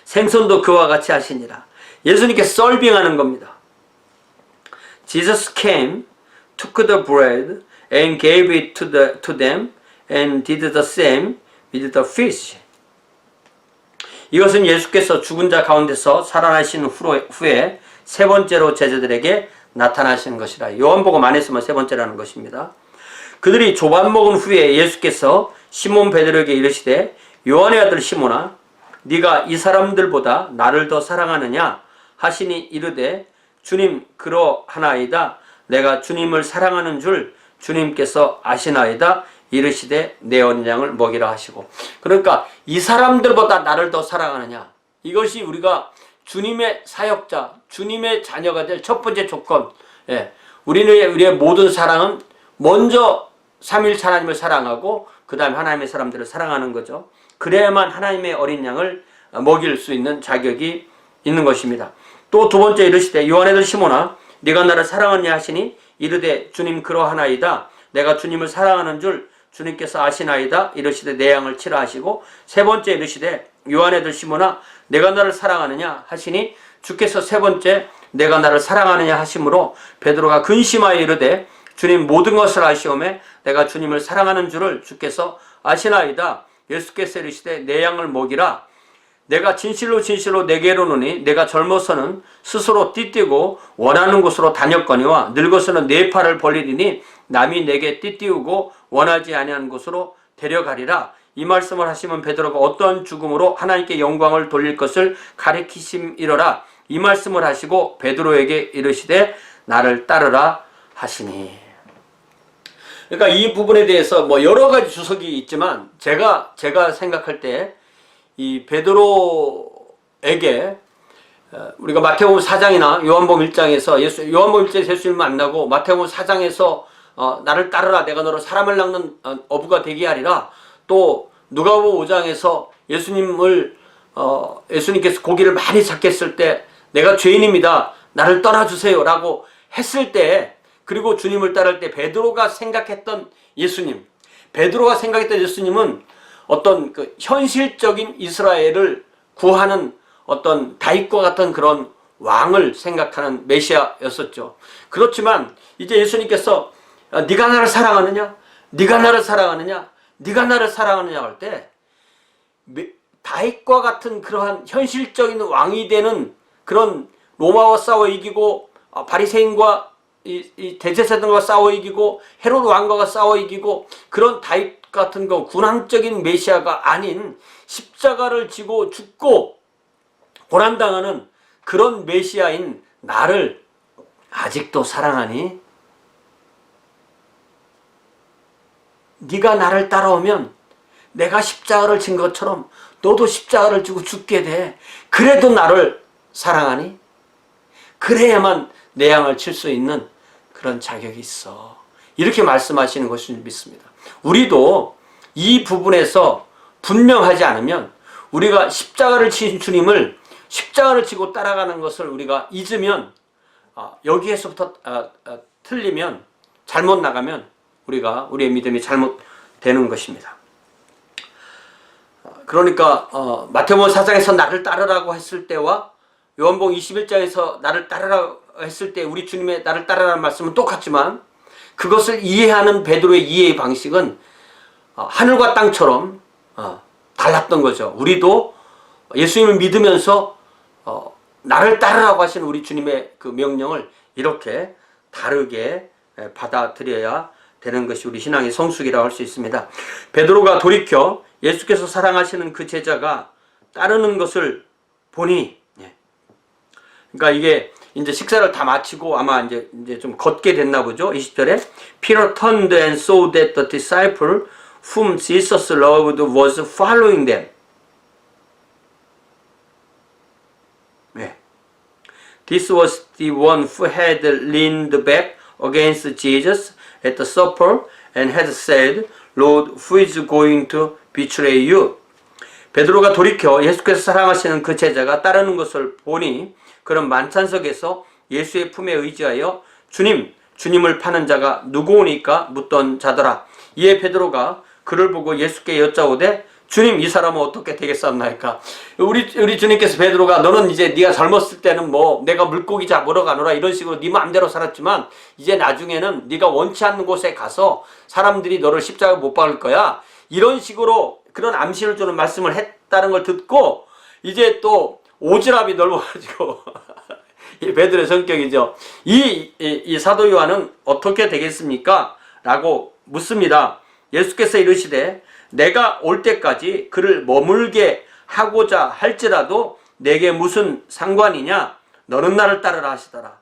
생선도 그와 같이 하시니라. 예수님께서 서빙하는 겁니다. Jesus came, took the bread and gave it to them and did the same with the fish. 이것은 예수께서 죽은 자 가운데서 살아나신 후에 세 번째로 제자들에게 나타나시는 것이라. 요한복음 안에서만 세 번째라는 것입니다. 그들이 조반 먹은 후에 예수께서 시몬 베드로에게 이르시되 요한의 아들 시몬아 네가 이 사람들보다 나를 더 사랑하느냐 하시니 이르되 주님 그러하나이다. 내가 주님을 사랑하는 줄 주님께서 아시나이다. 이르시되 내 어린 양을 먹이라 하시고. 그러니까 이 사람들보다 나를 더 사랑하느냐. 이것이 우리가 주님의 사역자, 주님의 자녀가 될 첫 번째 조건. 예. 우리의 모든 사랑은 먼저 삼위일체 하나님을 사랑하고 그 다음에 하나님의 사람들을 사랑하는 거죠. 그래야만 하나님의 어린 양을 먹일 수 있는 자격이 있는 것입니다. 또 두 번째 이르시되 요한의 아들 시몬아 네가 나를 사랑하느냐 하시니 이르되 주님 그러하나이다. 내가 주님을 사랑하는 줄 주님께서 아시나이다. 이르시되 내 양을 치라 하시고 세 번째 이르시되 요한의 아들 시몬아 내가 나를 사랑하느냐 하시니 주께서 세 번째 내가 나를 사랑하느냐 하심으로 베드로가 근심하여 이르되 주님 모든 것을 아시오매 내가 주님을 사랑하는 줄을 주께서 아시나이다. 예수께서 이르시되 내 양을 먹이라. 내가 진실로 진실로 내게 이르노니 내가 젊어서는 스스로 띠뛰고 원하는 곳으로 다녔거니와 늙어서는 내 팔을 벌리리니 남이 내게 띠띠우고 원하지 아니하는 곳으로 데려가리라. 이 말씀을 하시면 베드로가 어떤 죽음으로 하나님께 영광을 돌릴 것을 가리키심이러라. 이 말씀을 하시고 베드로에게 이르시되 나를 따르라 하시니. 그러니까 이 부분에 대해서 뭐 여러 가지 주석이 있지만 제가 생각할 때 이 베드로에게 우리가 마태복음 4장이나 요한복음 1장에서 요한복음 1장에서 예수님을 만나고 마태복음 4장에서 나를 따르라 내가 너를 사람을 낚는 어부가 되게 하리라. 또 누가복음 5장에서 예수님께서 고기를 많이 잡겠을 때 내가 죄인입니다. 나를 떠나주세요 라고 했을 때 그리고 주님을 따를 때 베드로가 생각했던 예수님은 어떤 그 현실적인 이스라엘을 구하는 어떤 다윗과 같은 그런 왕을 생각하는 메시아였었죠. 그렇지만 이제 예수님께서 네가 나를 사랑하느냐? 네가 나를 사랑하느냐? 네가 나를 사랑하느냐 할 때 다윗과 같은 그러한 현실적인 왕이 되는 그런 로마와 싸워 이기고 바리새인과 이 대제사장과 싸워 이기고 헤롯 왕과 싸워 이기고 그런 다윗 같은 거 군왕적인 메시아가 아닌 십자가를 지고 죽고 고난당하는 그런 메시아인 나를 아직도 사랑하니? 네가 나를 따라오면 내가 십자가를 진 것처럼 너도 십자가를 지고 죽게 돼. 그래도 나를 사랑하니? 그래야만 내 양을 칠 수 있는 그런 자격이 있어. 이렇게 말씀하시는 것을 믿습니다. 우리도 이 부분에서 분명하지 않으면 우리가 십자가를 친 주님을 십자가를 지고 따라가는 것을 우리가 잊으면 여기에서부터 틀리면 잘못 나가면 우리의 믿음이 잘못되는 것입니다. 그러니까 마태복음 4장에서 나를 따르라고 했을 때와 요한복음 21장에서 나를 따르라고 했을 때 우리 주님의 나를 따르라는 말씀은 똑같지만 그것을 이해하는 베드로의 이해의 방식은 하늘과 땅처럼 달랐던 거죠. 우리도 예수님을 믿으면서 나를 따르라고 하시는 우리 주님의 그 명령을 이렇게 다르게 받아들여야 되는 것이 우리 신앙의 성숙이라고 할 수 있습니다. 베드로가 돌이켜 예수께서 사랑하시는 그 제자가 따르는 것을 보니, 그러니까 이게 이제 식사를 다 마치고 아마 이제 좀 걷게 됐나 보죠. 20절에 Peter turned and saw that the disciple whom Jesus loved was following them. This was the one who had leaned back against Jesus at the supper and had said, Lord, who is going to betray you? 베드로가 돌이켜 예수께서 사랑하시는 그 제자가 따르는 것을 보니 그런 만찬석에서 예수의 품에 의지하여 주님을 파는 자가 누구오니까 묻던 자더라. 이에 베드로가 그를 보고 예수께 여짜오되 주님 이 사람은 어떻게 되겠사옵나이까. 우리 주님께서 베드로가 너는 이제 네가 젊었을 때는 뭐 내가 물고기 잡으러 가노라 이런 식으로 네 마음대로 살았지만 이제 나중에는 네가 원치 않는 곳에 가서 사람들이 너를 십자가 못 박을 거야. 이런 식으로 그런 암시를 주는 말씀을 했다는 걸 듣고 이제 또 오지랖이 넓어가지고 이 베드로의 성격이죠. 이 사도 요한은 어떻게 되겠습니까? 라고 묻습니다. 예수께서 이르시되 내가 올 때까지 그를 머물게 하고자 할지라도 내게 무슨 상관이냐? 너는 나를 따르라 하시더라.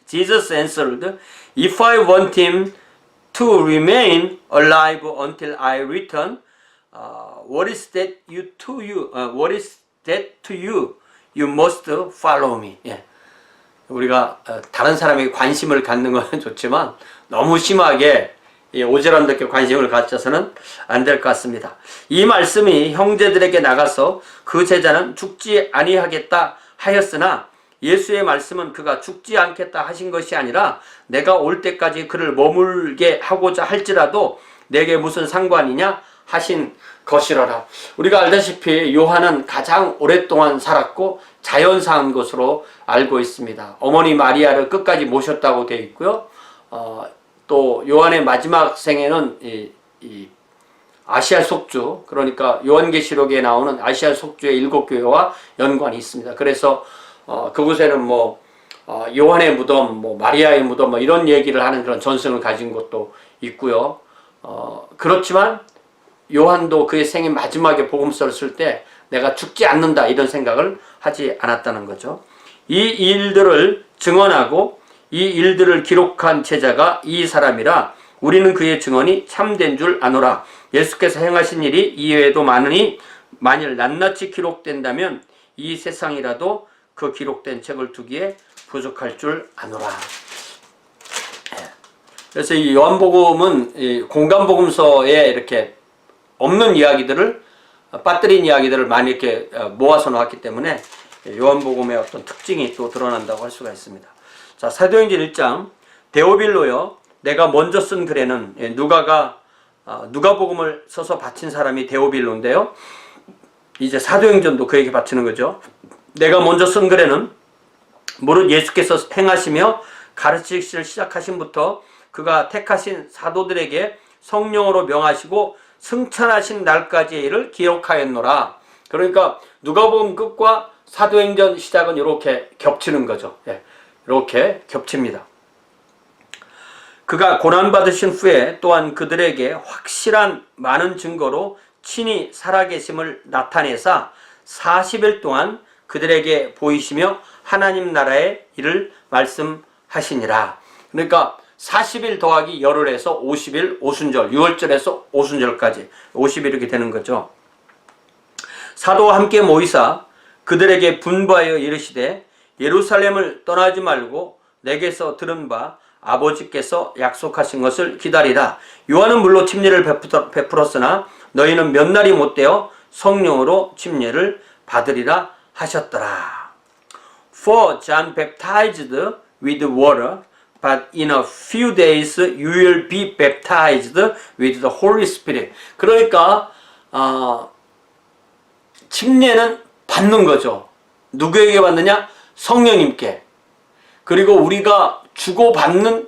Jesus answered, If I want him to remain alive until I return, what is that to you? You must follow me. 예. 우리가 다른 사람에게 관심을 갖는 건 좋지만 너무 심하게 오지랖 관심을 갖춰서는 안 될 것 같습니다. 이 말씀이 형제들에게 나가서 그 제자는 죽지 아니하겠다 하였으나 예수의 말씀은 그가 죽지 않겠다 하신 것이 아니라 내가 올 때까지 그를 머물게 하고자 할지라도 내게 무슨 상관이냐 하신 것이로라. 우리가 알다시피 요한은 가장 오랫동안 살았고 자연사한 것으로 알고 있습니다. 어머니 마리아를 끝까지 모셨다고 되어 있고요. 또 요한의 마지막 생애는 이 아시아 속주, 그러니까 요한계시록에 나오는 아시아 속주의 7교회와 연관이 있습니다. 그래서 그곳에는 요한의 무덤, 마리아의 무덤 이런 얘기를 하는 그런 전승을 가진 곳도 있고요. 그렇지만 요한도 그의 생애 마지막에 복음서를 쓸 때 내가 죽지 않는다 이런 생각을 하지 않았다는 거죠. 이 일들을 증언하고 이 일들을 기록한 제자가 이 사람이라 우리는 그의 증언이 참된 줄 아노라. 예수께서 행하신 일이 이외에도 많으니 만일 낱낱이 기록된다면 이 세상이라도 그 기록된 책을 두기에 부족할 줄 아노라. 그래서 이 요한복음은 공간복음서에 이렇게 없는 이야기들을 빠뜨린 이야기들을 많이 이렇게 모아서 나왔기 때문에 요한복음의 어떤 특징이 또 드러난다고 할 수가 있습니다. 자, 사도행전 1장 데오빌로여 내가 먼저 쓴 글에는 누가복음을 써서 바친 사람이 데오빌로인데요. 이제 사도행전도 그에게 바치는 거죠. 내가 먼저 쓴 글에는 무릇 예수께서 행하시며 가르치시를 시작하신부터 그가 택하신 사도들에게 성령으로 명하시고 승천하신 날까지의 일을 기록하였노라. 그러니까 누가복음 끝과 사도행전 시작은 이렇게 겹치는 거죠. 예, 이렇게 겹칩니다. 그가 고난받으신 후에 또한 그들에게 확실한 많은 증거로 친히 살아계심을 나타내사 40일 동안 그들에게 보이시며 하나님 나라의 일을 말씀하시니라. 그러니까 40일 더하기 열을 해서 50일 오순절, 6월절에서 오순절까지 50일 이렇게 되는 거죠. 사도와 함께 모이사 그들에게 분부하여 이르시되 예루살렘을 떠나지 말고 내게서 들은 바 아버지께서 약속하신 것을 기다리라. 요한은 물로 침례를 베풀었으나 너희는 몇 날이 못되어 성령으로 침례를 받으리라 하셨더라. For John baptized with water, but in a few days you will be baptized with the Holy Spirit. 그러니까 침례는 받는 거죠. 누구에게 받느냐? 성령님께. 그리고 우리가 주고받는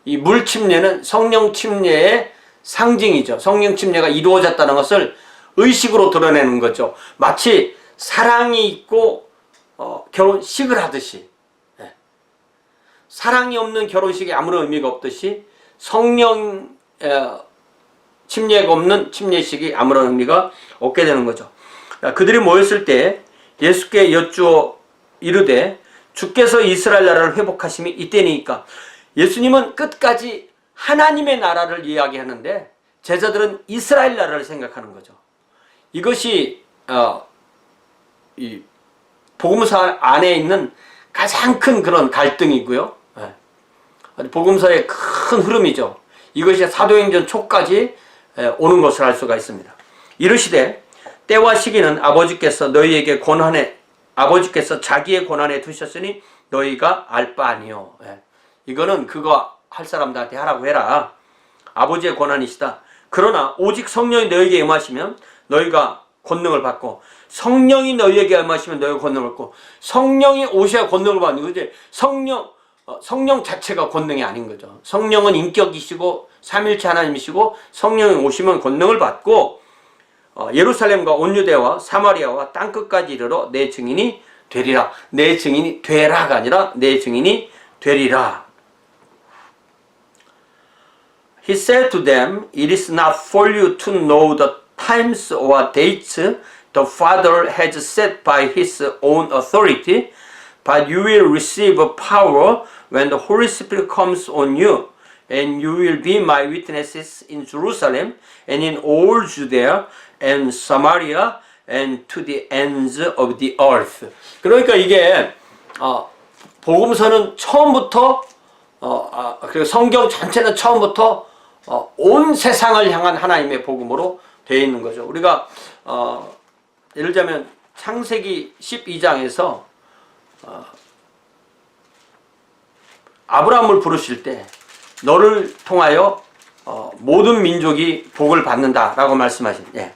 이 물 침례는 성령 침례의 상징이죠. 성령 침례가 이루어졌다는 것을 의식으로 드러내는 거죠. 마치 사랑이 있고 결혼식을 하듯이, 사랑이 없는 결혼식에 아무런 의미가 없듯이 성령 침례가 없는 침례식이 아무런 의미가 없게 되는 거죠. 그들이 모였을 때 예수께 여쭈어 이르되 주께서 이스라엘 나라를 회복하심이 이때니까. 예수님은 끝까지 하나님의 나라를 이야기하는데 제자들은 이스라엘 나라를 생각하는 거죠. 이것이 이 복음서 안에 있는 가장 큰 그런 갈등이고요. 복음서의 큰 흐름이죠. 이것이 사도행전 초까지 오는 것을 알 수가 있습니다. 이르시되 때와 시기는 아버지께서 자기의 권한에 두셨으니 너희가 알 바 아니요. 이거는 그거 할 사람들한테 하라고 해라. 아버지의 권한이시다. 그러나 오직 성령이 너희에게 임하시면 너희가 권능을 받고, 성령이 너희에게 임하시면 너희가 권능을 받고, 성령이 오셔야 권능을 받는 거지. 성령 자체가 권능이 아닌 거죠. 성령은 인격이시고 삼일체 하나님이시고 성령이 오시면 권능을 받고 예루살렘과 온 유대와 사마리아와 땅끝까지 이르러 내 증인이 되리라. 내 증인이 되라가 아니라 내 증인이 되리라. He said to them, It is not for you to know the times or dates the Father has set by His own authority, But you will receive power when the Holy Spirit comes on you. And you will be my witnesses in Jerusalem and in all Judea and Samaria and to the ends of the earth. 그러니까 이게 복음서는 처음부터 그리고 성경 전체는 처음부터 온 세상을 향한 하나님의 복음으로 되어 있는 거죠. 우리가 예를 들자면 창세기 12장에서 아브라함을 부르실 때 너를 통하여 모든 민족이 복을 받는다라고 말씀하신. 예.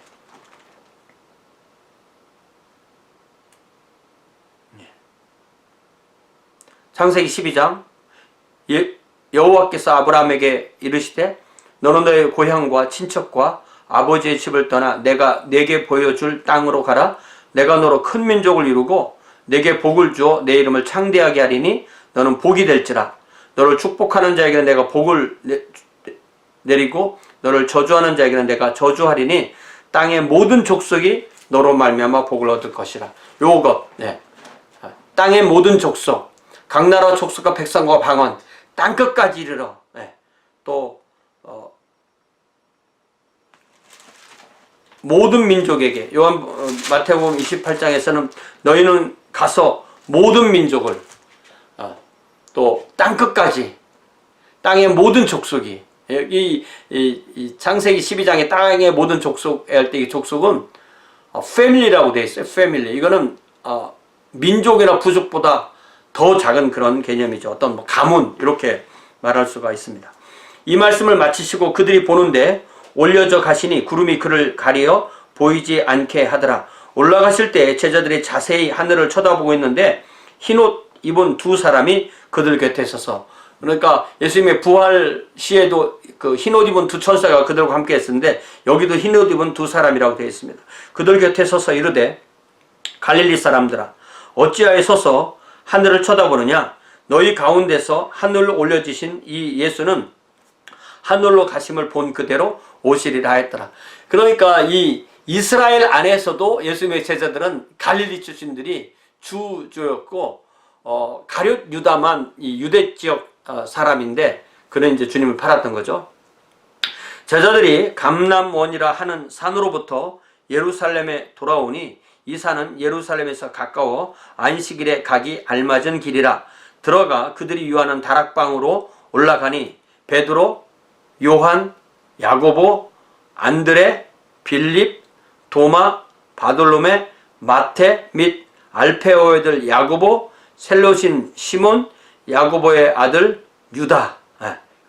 창세기 12장 여호와께서 아브라함에게 이르시되 너는 너의 고향과 친척과 아버지의 집을 떠나 내가 내게 보여줄 땅으로 가라. 내가 너로 큰 민족을 이루고 내게 복을 주어 내 이름을 창대하게 하리니 너는 복이 될지라. 너를 축복하는 자에게는 내가 복을 내리고 너를 저주하는 자에게는 내가 저주하리니 땅의 모든 족속이 너로 말미암아 복을 얻을 것이라. 요것, 네. 땅의 모든 족속, 각 나라 족속과 백성과 방언, 땅 끝까지 이르러. 네. 또 모든 민족에게 마태복음 28장에서는 너희는 가서 모든 민족을 또 땅 끝까지 땅의 모든 족속이 이 창세기 12장의 땅의 모든 족속 할 때 이 족속은 패밀리라고 되어 있어요. 패밀리. 이거는 민족이나 부족보다 더 작은 그런 개념이죠. 어떤 뭐 가문 이렇게 말할 수가 있습니다. 이 말씀을 마치시고 그들이 보는데 올려져 가시니 구름이 그를 가리어 보이지 않게 하더라. 올라가실 때 제자들이 자세히 하늘을 쳐다보고 있는데 흰옷 입은 두 사람이 그들 곁에 서서, 그러니까 예수님의 부활 시에도 그 흰옷 입은 두 천사가 그들과 함께 했었는데 여기도 흰옷 입은 두 사람이라고 되어 있습니다. 그들 곁에 서서 이르되 갈릴리 사람들아 어찌하여 서서 하늘을 쳐다보느냐. 너희 가운데서 하늘로 올려지신 이 예수는 하늘로 가심을 본 그대로 오시리라 했더라. 그러니까 이 이스라엘 안에서도 예수님의 제자들은 갈릴리 출신들이 주였고 가룟 유다만 이 유대 지역 사람인데 그는 이제 주님을 팔았던 거죠. 제자들이 감람원이라 하는 산으로부터 예루살렘에 돌아오니 이 산은 예루살렘에서 가까워 안식일에 가기 알맞은 길이라. 들어가 그들이 유하는 다락방으로 올라가니 베드로, 요한, 야고보, 안드레, 빌립, 도마, 바돌로메, 마테 및 알페오의 들 야고보, 셀롯인 시몬, 야고보의 아들 유다.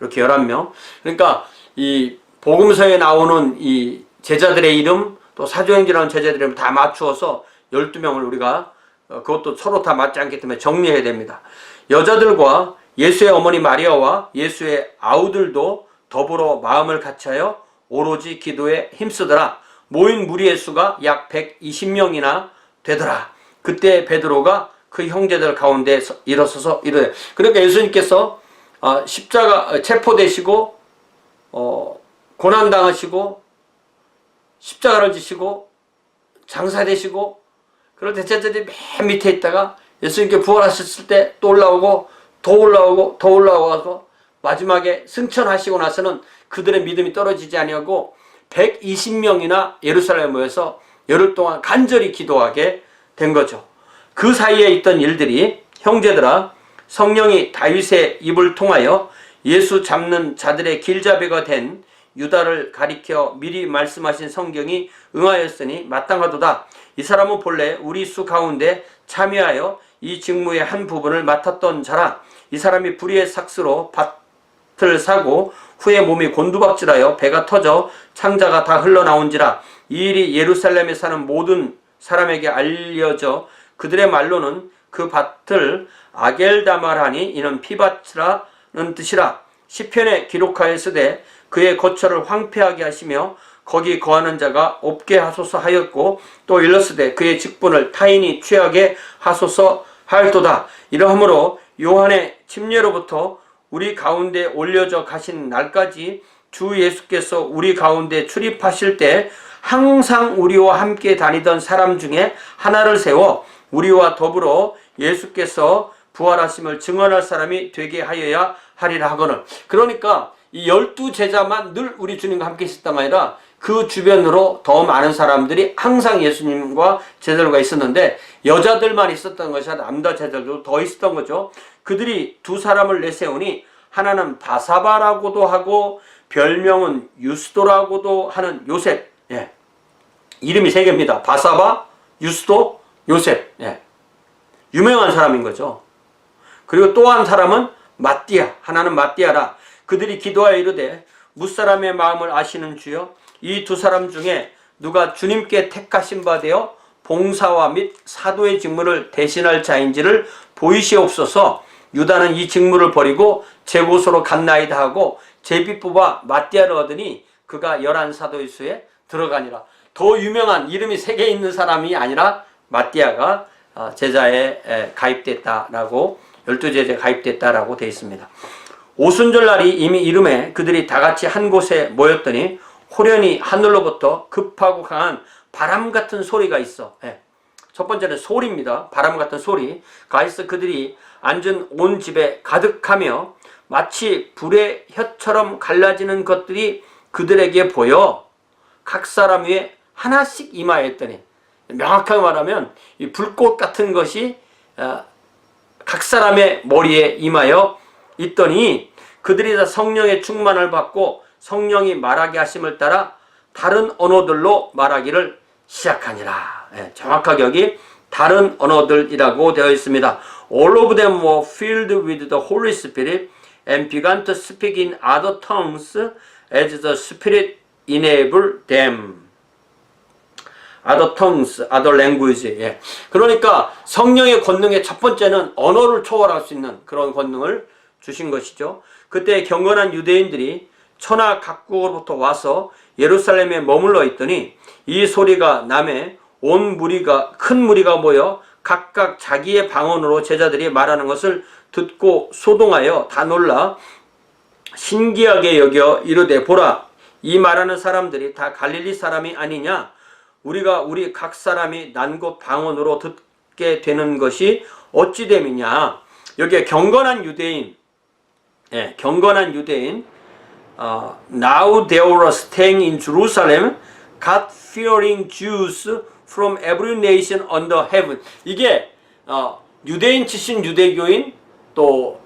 이렇게 11명. 그러니까 이 복음서에 나오는 이 제자들의 이름, 또 사도행전하는 제자들의 이름 다 맞추어서 12명을 우리가 그것도 서로 다 맞지 않기 때문에 정리해야 됩니다. 여자들과 예수의 어머니 마리아와 예수의 아우들도 더불어 마음을 같이하여 오로지 기도에 힘쓰더라. 모인 무리의 수가 약 120명이나 되더라. 그때 베드로가 그 형제들 가운데 일어서서 이르되, 그러니까 예수님께서 십자가 체포되시고 고난당하시고 십자가를 지시고 장사되시고 그럴 때 제자들이 맨 밑에 있다가 예수님께 부활하셨을 때 또 올라오고 더 올라오고 더 올라와서 마지막에 승천하시고 나서는 그들의 믿음이 떨어지지 아니하고 120명이나 예루살렘에 모여서 열흘 동안 간절히 기도하게 된 거죠. 그 사이에 있던 일들이, 형제들아 성령이 다윗의 입을 통하여 예수 잡는 자들의 길잡이가 된 유다를 가리켜 미리 말씀하신 성경이 응하였으니 마땅하도다. 이 사람은 본래 우리 수 가운데 참여하여 이 직무의 한 부분을 맡았던 자라. 이 사람이 불의의 삭스로 밭을 사고 후에 몸이 곤두박질하여 배가 터져 창자가 다 흘러나온지라. 이 일이 예루살렘에 사는 모든 사람에게 알려져 그들의 말로는 그 밭을 아겔다말하니 이는 피밭이라는 뜻이라. 시편에 기록하였으되 그의 거처를 황폐하게 하시며 거기 거하는 자가 없게 하소서 하였고, 또 일렀으되 그의 직분을 타인이 취하게 하소서 하였도다. 이러므로 요한의 침례로부터 우리 가운데 올려져 가신 날까지 주 예수께서 우리 가운데 출입하실 때 항상 우리와 함께 다니던 사람 중에 하나를 세워 우리와 더불어 예수께서 부활하심을 증언할 사람이 되게 하여야 하리라 하거늘. 그러니까 이 12제자만 늘 우리 주님과 함께 있었던 게 아니라 그 주변으로 더 많은 사람들이 항상 예수님과 제자들과 있었는데 여자들만 있었던 것이 아니라 남자 제자들도 더 있었던 거죠. 그들이 두 사람을 내세우니 하나는 바사바라고도 하고 별명은 유스도라고도 하는 요셉. 예. 이름이 세 개입니다. 바사바, 유스도, 요셉. 예. 유명한 사람인 거죠. 그리고 또 한 사람은 마띠아. 하나는 마띠아라. 그들이 기도하여 이르되 무사람의 마음을 아시는 주여, 이 두 사람 중에 누가 주님께 택하신 바 되어 봉사와 및 사도의 직무를 대신할 자인지를 보이시옵소서. 유다는 이 직무를 버리고 제 곳으로 갔나이다 하고 제비 뽑아 마띠아를 얻으니 그가 11사도의 수에 들어가니라. 더 유명한 이름이 3개 있는 사람이 아니라 마띠아가 제자에 가입됐다라고, 12제자에 가입됐다라고 되어 있습니다. 오순절 날이 이미 이름에 그들이 다 같이 한 곳에 모였더니 호련히 하늘로부터 급하고 강한 바람 같은 소리가 있어. 예. 첫 번째는 소리입니다. 바람 같은 소리가 있어 그들이 앉은 온 집에 가득하며 마치 불의 혀처럼 갈라지는 것들이 그들에게 보여 각 사람 위에 하나씩 임하였더니, 명확하게 말하면 이 불꽃 같은 것이 각 사람의 머리에 임하여 있더니 그들이 다 성령의 충만을 받고 성령이 말하게 하심을 따라 다른 언어들로 말하기를 시작하니라. 예, 정확하게 여기 다른 언어들이라고 되어 있습니다. All of them were filled with the Holy Spirit and began to speak in other tongues as the Spirit enabled them. Other tongues, other language. 예. 그러니까 성령의 권능의 첫 번째는 언어를 초월할 수 있는 그런 권능을 주신 것이죠. 그때 경건한 유대인들이 천하 각국으로부터 와서 예루살렘에 머물러 있더니 이 소리가 남에 온 무리가, 큰 무리가 모여 각각 자기의 방언으로 제자들이 말하는 것을 듣고 소동하여 다 놀라 신기하게 여겨 이르되 보라, 이 말하는 사람들이 다 갈릴리 사람이 아니냐? 우리가 우리 각 사람이 난 곳 방언으로 듣게 되는 것이 어찌 됨이냐? 여기에 경건한 유대인, 예, 경건한 유대인. Now they were staying in Jerusalem, God-fearing Jews from every nation under heaven. 이게 유대인 출신 유대교인, 또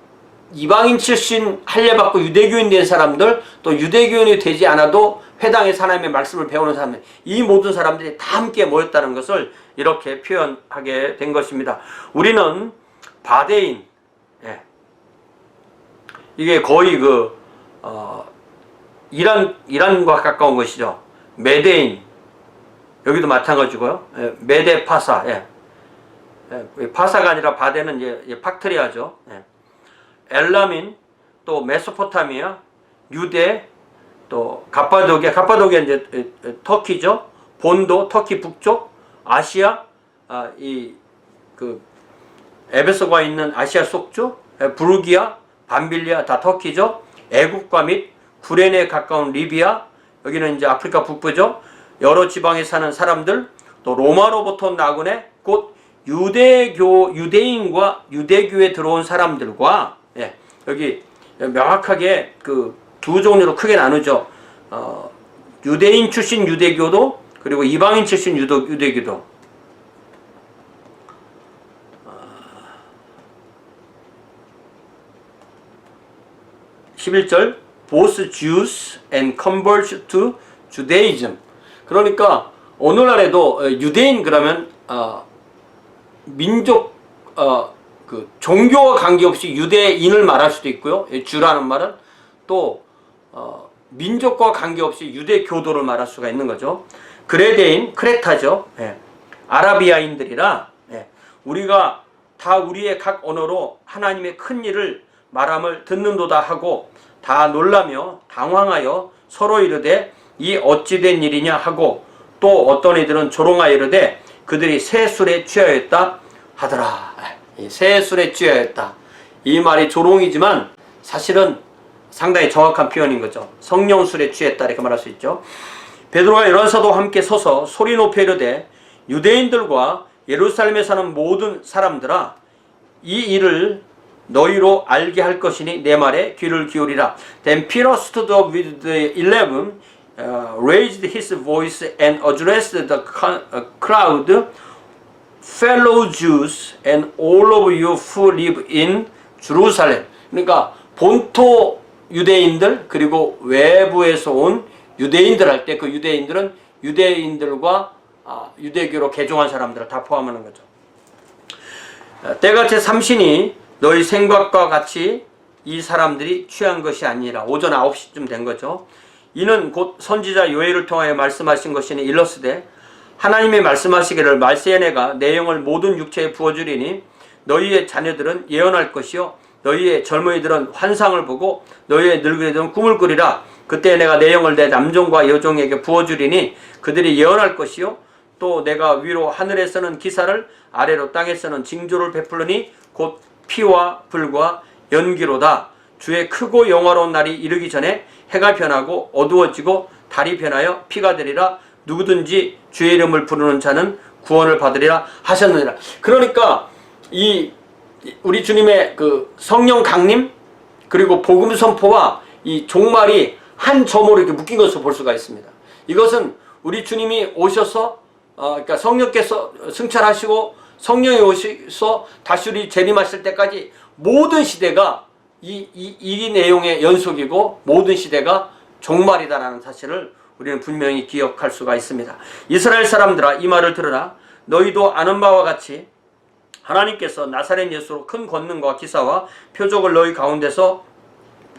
이방인 출신 할례받고 유대교인 된 사람들, 또 유대교인이 되지 않아도 회당에서 하나님의 말씀을 배우는 사람들, 이 모든 사람들이 다 함께 모였다는 것을 이렇게 표현하게 된 것입니다. 우리는 바데인, 예. 이게 거의 이란과 가까운 것이죠. 메데인, 여기도 마찬가지고요. 예, 메데 파사, 예. 예, 파사가 아니라 바데는 이제 팍트리아죠. 예. 엘라민, 또 메소포타미아, 유대, 또 가파도기아 이제 터키죠. 본도, 터키 북쪽, 아시아, 에베소가 있는 아시아 속주, 부르기아, 밤빌리아 다 터키죠. 애국과 및 구레네에 가까운 리비아, 여기는 이제 아프리카 북부죠. 여러 지방에 사는 사람들, 또 로마로부터 나그네, 곧 유대인과 유대교에 들어온 사람들과, 예, 여기 명확하게 두 종류로 크게 나누죠. 유대인 출신 유대교도, 그리고 이방인 출신 유대교도. 11절 both Jews and converts to Judaism. 그러니까 오늘날에도 유대인 그러면 민족 종교와 관계없이 유대인을 말할 수도 있고요. 주라는 말은 또 민족과 관계없이 유대교도를 말할 수가 있는 거죠. 그레데인, 크레타죠. 예. 아라비아인들이라, 예. 우리가 다 우리의 각 언어로 하나님의 큰 일을 말함을 듣는도다 하고 다 놀라며 당황하여 서로 이르되 이 어찌된 일이냐 하고, 또 어떤 이들은 조롱하여 이르되 그들이 새 술에 취하였다 하더라. 새 술에 취하였다. 이 말이 조롱이지만 사실은 상당히 정확한 표현인 거죠. 성령 술에 취했다 이렇게 말할 수 있죠. 베드로가 여러 사도와 함께 서서 소리 높여 이르되 유대인들과 예루살렘에 사는 모든 사람들아, 이 일을 너희로 알게 할 것이니 내 말에 귀를 기울이라. Then Peter stood up with the 11, raised his voice and addressed the crowd, fellow Jews and all of you who live in Jerusalem. 그러니까 본토 유대인들 그리고 외부에서 온 유대인들 할 때 그 유대인들은 유대인들과 유대교로 개종한 사람들을 다 포함하는 거죠. 때가 제3시니 너희 생각과 같이 이 사람들이 취한 것이 아니라 오전 9시쯤 된 거죠. 이는 곧 선지자 요엘을 통하여 말씀하신 것이니 일러스되 하나님이 말씀하시기를 말세에 내가 내 영을 모든 육체에 부어주리니 너희의 자녀들은 예언할 것이요 너희의 젊은이들은 환상을 보고 너희의 늙은이들은 꿈을 꾸리라. 그때 내가 내 영을 내 남종과 여종에게 부어주리니 그들이 예언할 것이요 또 내가 위로 하늘에서는 기사를 아래로 땅에서는 징조를 베풀으니 곧 피와 불과 연기로다. 주의 크고 영화로운 날이 이르기 전에 해가 변하고 어두워지고 달이 변하여 피가 되리라. 누구든지 주의 이름을 부르는 자는 구원을 받으리라 하셨느니라. 그러니까 이 우리 주님의 그 성령 강림 그리고 복음 선포와 이 종말이 한 점으로 이렇게 묶인 것을 볼 수가 있습니다. 이것은 우리 주님이 오셔서 그러니까 성령께서 승천하시고 성령이 오셔서 다시 우리 재림하실 때까지 모든 시대가 이 내용의 연속이고 모든 시대가 종말이다라는 사실을 우리는 분명히 기억할 수가 있습니다. 이스라엘 사람들아 이 말을 들으라. 너희도 아는 바와 같이 하나님께서 나사렛 예수로 큰 권능과 기사와 표적을 너희 가운데서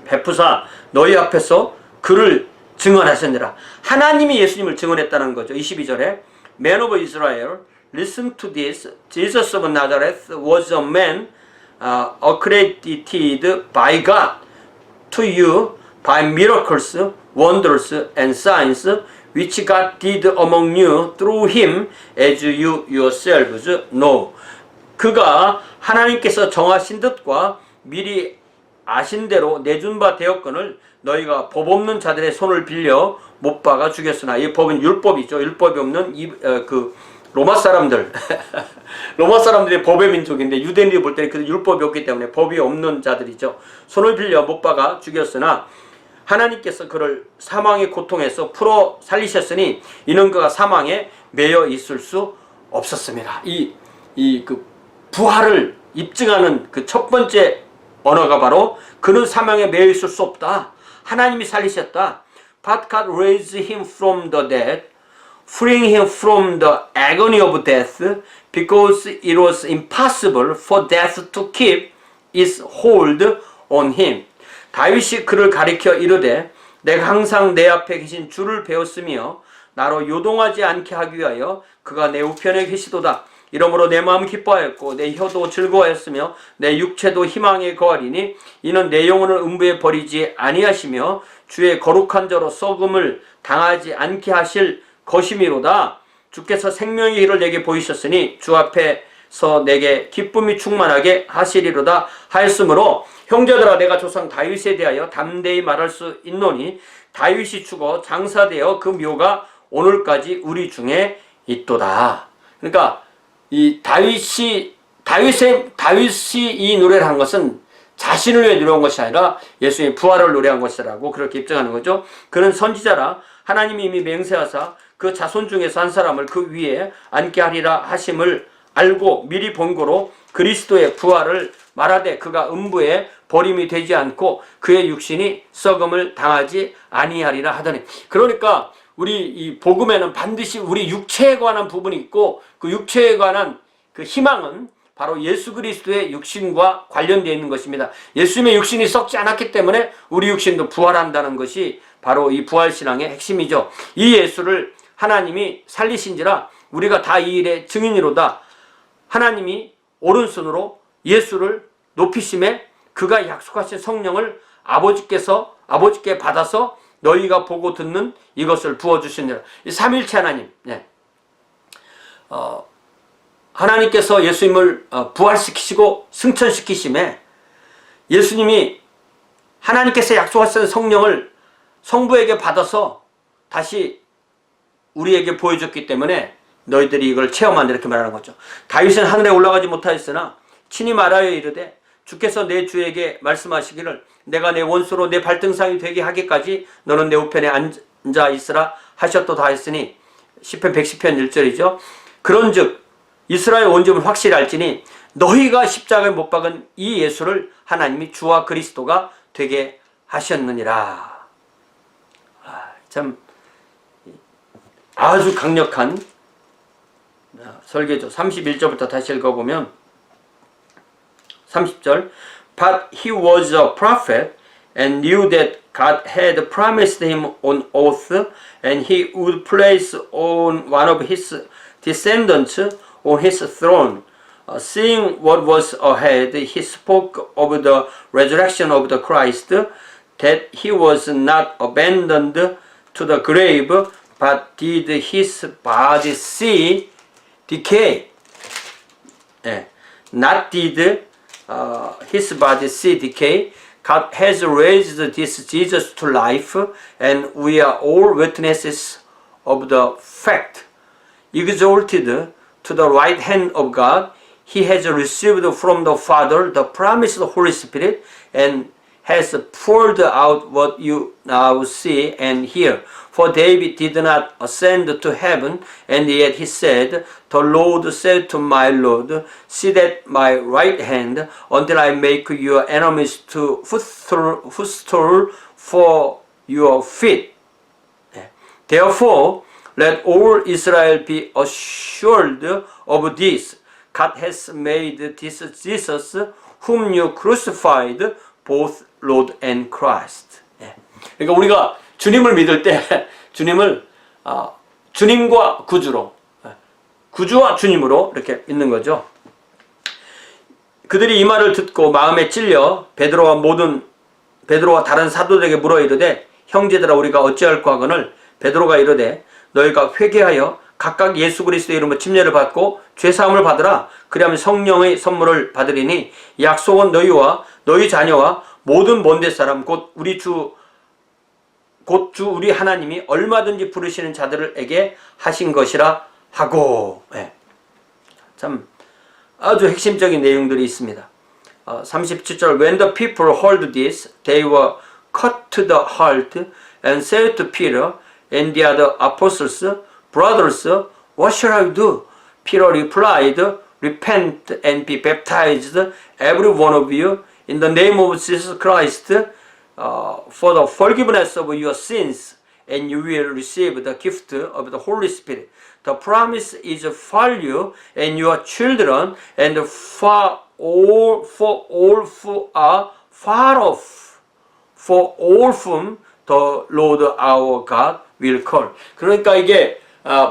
베푸사 너희 앞에서 그를 증언하셨느라. 하나님이 예수님을 증언했다는 거죠. 22절에 Man of Israel, listen to this. Jesus of Nazareth was a man accredited by God to you by miracles, wonders, and signs which God did among you through him as you yourselves know. 그가 하나님께서 정하신 뜻과 미리 아신 대로 내준 바 되었거늘 너희가 법 없는 자들의 손을 빌려 못 박아 죽였으나. 이 법은 율법이죠. 율법이 없는 그 로마 사람들 로마 사람들이 법의 민족인데 유대인들이 볼 때는 그 율법이 없기 때문에 법이 없는 자들이죠. 손을 빌려 못 박아 죽였으나 하나님께서 그를 사망의 고통에서 풀어 살리셨으니 이는 그가 사망에 매여 있을 수 없었습니다. 그 부활을 입증하는 그 첫 번째 언어가 바로 그는 사망에 매여 있을 수 없다. 하나님이 살리셨다. But God raised him from the dead, freeing him from the agony of death, because it was impossible for death to keep its hold on him. 다윗이 그를 가리켜 이르되 내가 항상 내 앞에 계신 주를 배웠으며 나로 요동하지 않게 하기 위하여 그가 내 우편에 계시도다. 이러므로 내 마음 기뻐하였고 내 혀도 즐거워하였으며 내 육체도 희망에 거하리니 이는 내 영혼을 음부에 버리지 아니하시며 주의 거룩한 자로 썩음을 당하지 않게 하실 것이미로다. 주께서 생명의 길을 내게 보이셨으니 주 앞에서 내게 기쁨이 충만하게 하시리로다 하였으므로 형제들아 내가 조상 다윗에 대하여 담대히 말할 수 있노니 다윗이 죽어 장사되어 그 묘가 오늘까지 우리 중에 있도다. 그러니까 이 다윗이 이 노래를 한 것은 자신을 위해 노래한 것이 아니라 예수의 부활을 노래한 것이라고 그렇게 입증하는 거죠. 그는 선지자라 하나님이 이미 맹세하사 그 자손 중에서 한 사람을 그 위에 앉게 하리라 하심을 알고 미리 본고로 그리스도의 부활을 말하되 그가 음부에 버림이 되지 않고 그의 육신이 썩음을 당하지 아니하리라 하더니. 그러니까 우리 이 복음에는 반드시 우리 육체에 관한 부분이 있고 그 육체에 관한 그 희망은 바로 예수 그리스도의 육신과 관련되어 있는 것입니다. 예수님의 육신이 썩지 않았기 때문에 우리 육신도 부활한다는 것이 바로 이 부활신앙의 핵심이죠. 이 예수를 하나님이 살리신지라 우리가 다 이 일의 증인이로다. 하나님이 오른손으로 예수를 높이심에 그가 약속하신 성령을 아버지께 받아서 너희가 보고 듣는 이것을 부어주시니라. 이 삼일체 하나님, 하나님께서 예수님을 부활시키시고 승천시키심에 예수님이 하나님께서 약속하신 성령을 성부에게 받아서 다시 우리에게 보여줬기 때문에 너희들이 이걸 체험한다 이렇게 말하는 거죠. 다윗은 하늘에 올라가지 못하였으나 친히 말하여 이르되 주께서 내 주에게 말씀하시기를 내가 내 원수로 내 발등상이 되게 하기까지 너는 내 우편에 앉아 있으라 하셨도다 했으니 시편 110편 1절이죠. 그런즉 이스라엘 온전을 확실히 알지니 너희가 십자가에 못 박은 이 예수를 하나님이 주와 그리스도가 되게 하셨느니라. 참 아주 강력한 설계죠. 31절부터 다시 읽어보면 30절 But he was a prophet and knew that God had promised him on oath and he would place on one of his descendants on his throne. Seeing what was ahead, he spoke of the resurrection of the Christ, that he was not abandoned to the grave, but did his body see decay. Not did his body see decay. God has raised this Jesus to life, and we are all witnesses of the fact. Exalted to the right hand of God, he has received from the Father the promised Holy Spirit and has poured out what you now see and hear. For David did not ascend to heaven, and yet he said, The Lord said to my Lord, Sit at my right hand until I make your enemies to footstool for your feet. Therefore, let all Israel be assured of this. God has made this Jesus, whom you crucified, both Lord and Christ. 그러니까 우리가 주님을 믿을 때 주님을 주님과 구주로, 구주와 주님으로 이렇게 믿는 거죠. 그들이 이 말을 듣고 마음에 찔려 베드로와 다른 사도들에게 물어 이르되 형제들아 우리가 어찌할까 하거늘 베드로가 이르되 너희가 회개하여 각각 예수 그리스도의 이름으로 침례를 받고 죄사함을 받으라. 그리하면 성령의 선물을 받으리니 약속은 너희와 너희 자녀와 모든 먼데 사람 곧 우리 하나님이 얼마든지 부르시는 자들에게 하신 것이라 하고. 참 아주 핵심적인 내용들이 있습니다. 37절 When the people heard this, they were cut to the heart and said to Peter and the other apostles, Brothers, what shall I do? Peter replied, Repent and be baptized, every one of you, in the name of Jesus Christ, for the forgiveness of your sins, and you will receive the gift of the Holy Spirit. The promise is for you and your children, and for all who are far off, for all whom the Lord our God will call. 그러니까 이게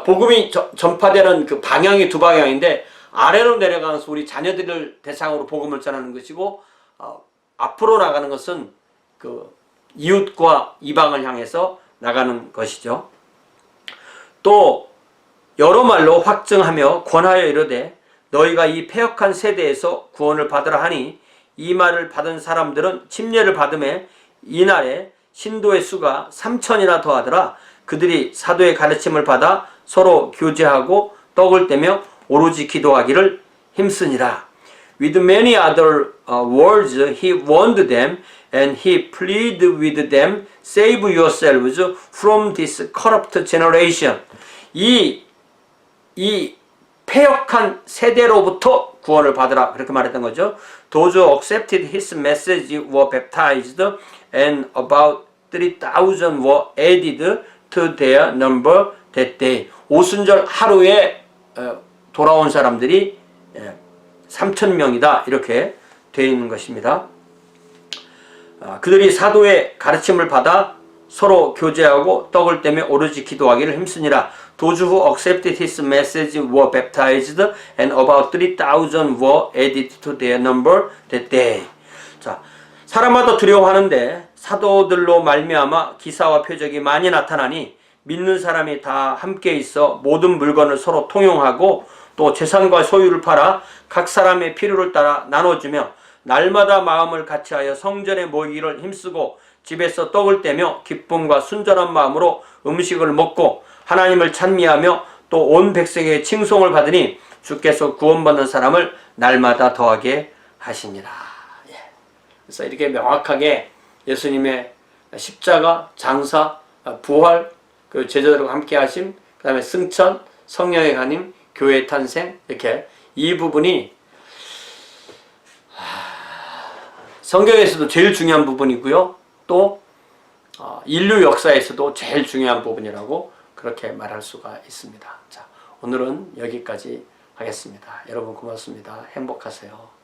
복음이 전파되는 그 방향이 두 방향인데 아래로 내려가면서 우리 자녀들을 대상으로 복음을 전하는 것이고 앞으로 나가는 것은 그 이웃과 이방을 향해서 나가는 것이죠. 또 여러 말로 확증하며 권하여 이르되 너희가 이 패역한 세대에서 구원을 받으라 하니 이 말을 받은 사람들은 침례를 받음에 이날에 신도의 수가 3,000이나 더하더라. 그들이 사도의 가르침을 받아 서로 교제하고 떡을 떼며 오로지 기도하기를 힘쓰니라. With many other words he warned them and he pleaded with them, Save yourselves from this corrupt generation. 이 패역한 세대로부터 구원을 받으라 그렇게 말했던 거죠. Those who accepted his message were baptized and about 3,000 were added to their number that day. 오순절 하루에 돌아온 사람들이 3,000명이다 이렇게 되어 있는 것입니다. 그들이 사도의 가르침을 받아 서로 교제하고 떡을 떼며 오로지 기도하기를 힘쓰니라. Those who accepted his message were baptized and about 3,000 were added to their number that day. 자, 사람마다 두려워하는데 사도들로 말미암아 기사와 표적이 많이 나타나니 믿는 사람이 다 함께 있어 모든 물건을 서로 통용하고 또 재산과 소유를 팔아 각 사람의 필요를 따라 나눠주며 날마다 마음을 같이하여 성전에 모이기를 힘쓰고 집에서 떡을 떼며 기쁨과 순전한 마음으로 음식을 먹고 하나님을 찬미하며 또 온 백성에게 칭송을 받으니 주께서 구원받는 사람을 날마다 더하게 하시니라. 예. 그래서 이렇게 명확하게 예수님의 십자가, 장사, 부활, 그 제자들과 함께 하심, 그 다음에 승천, 성령의 간임, 교회의 탄생, 이렇게 이 부분이 성경에서도 제일 중요한 부분이고요. 또 인류 역사에서도 제일 중요한 부분이라고 그렇게 말할 수가 있습니다. 자, 오늘은 여기까지 하겠습니다. 여러분 고맙습니다. 행복하세요.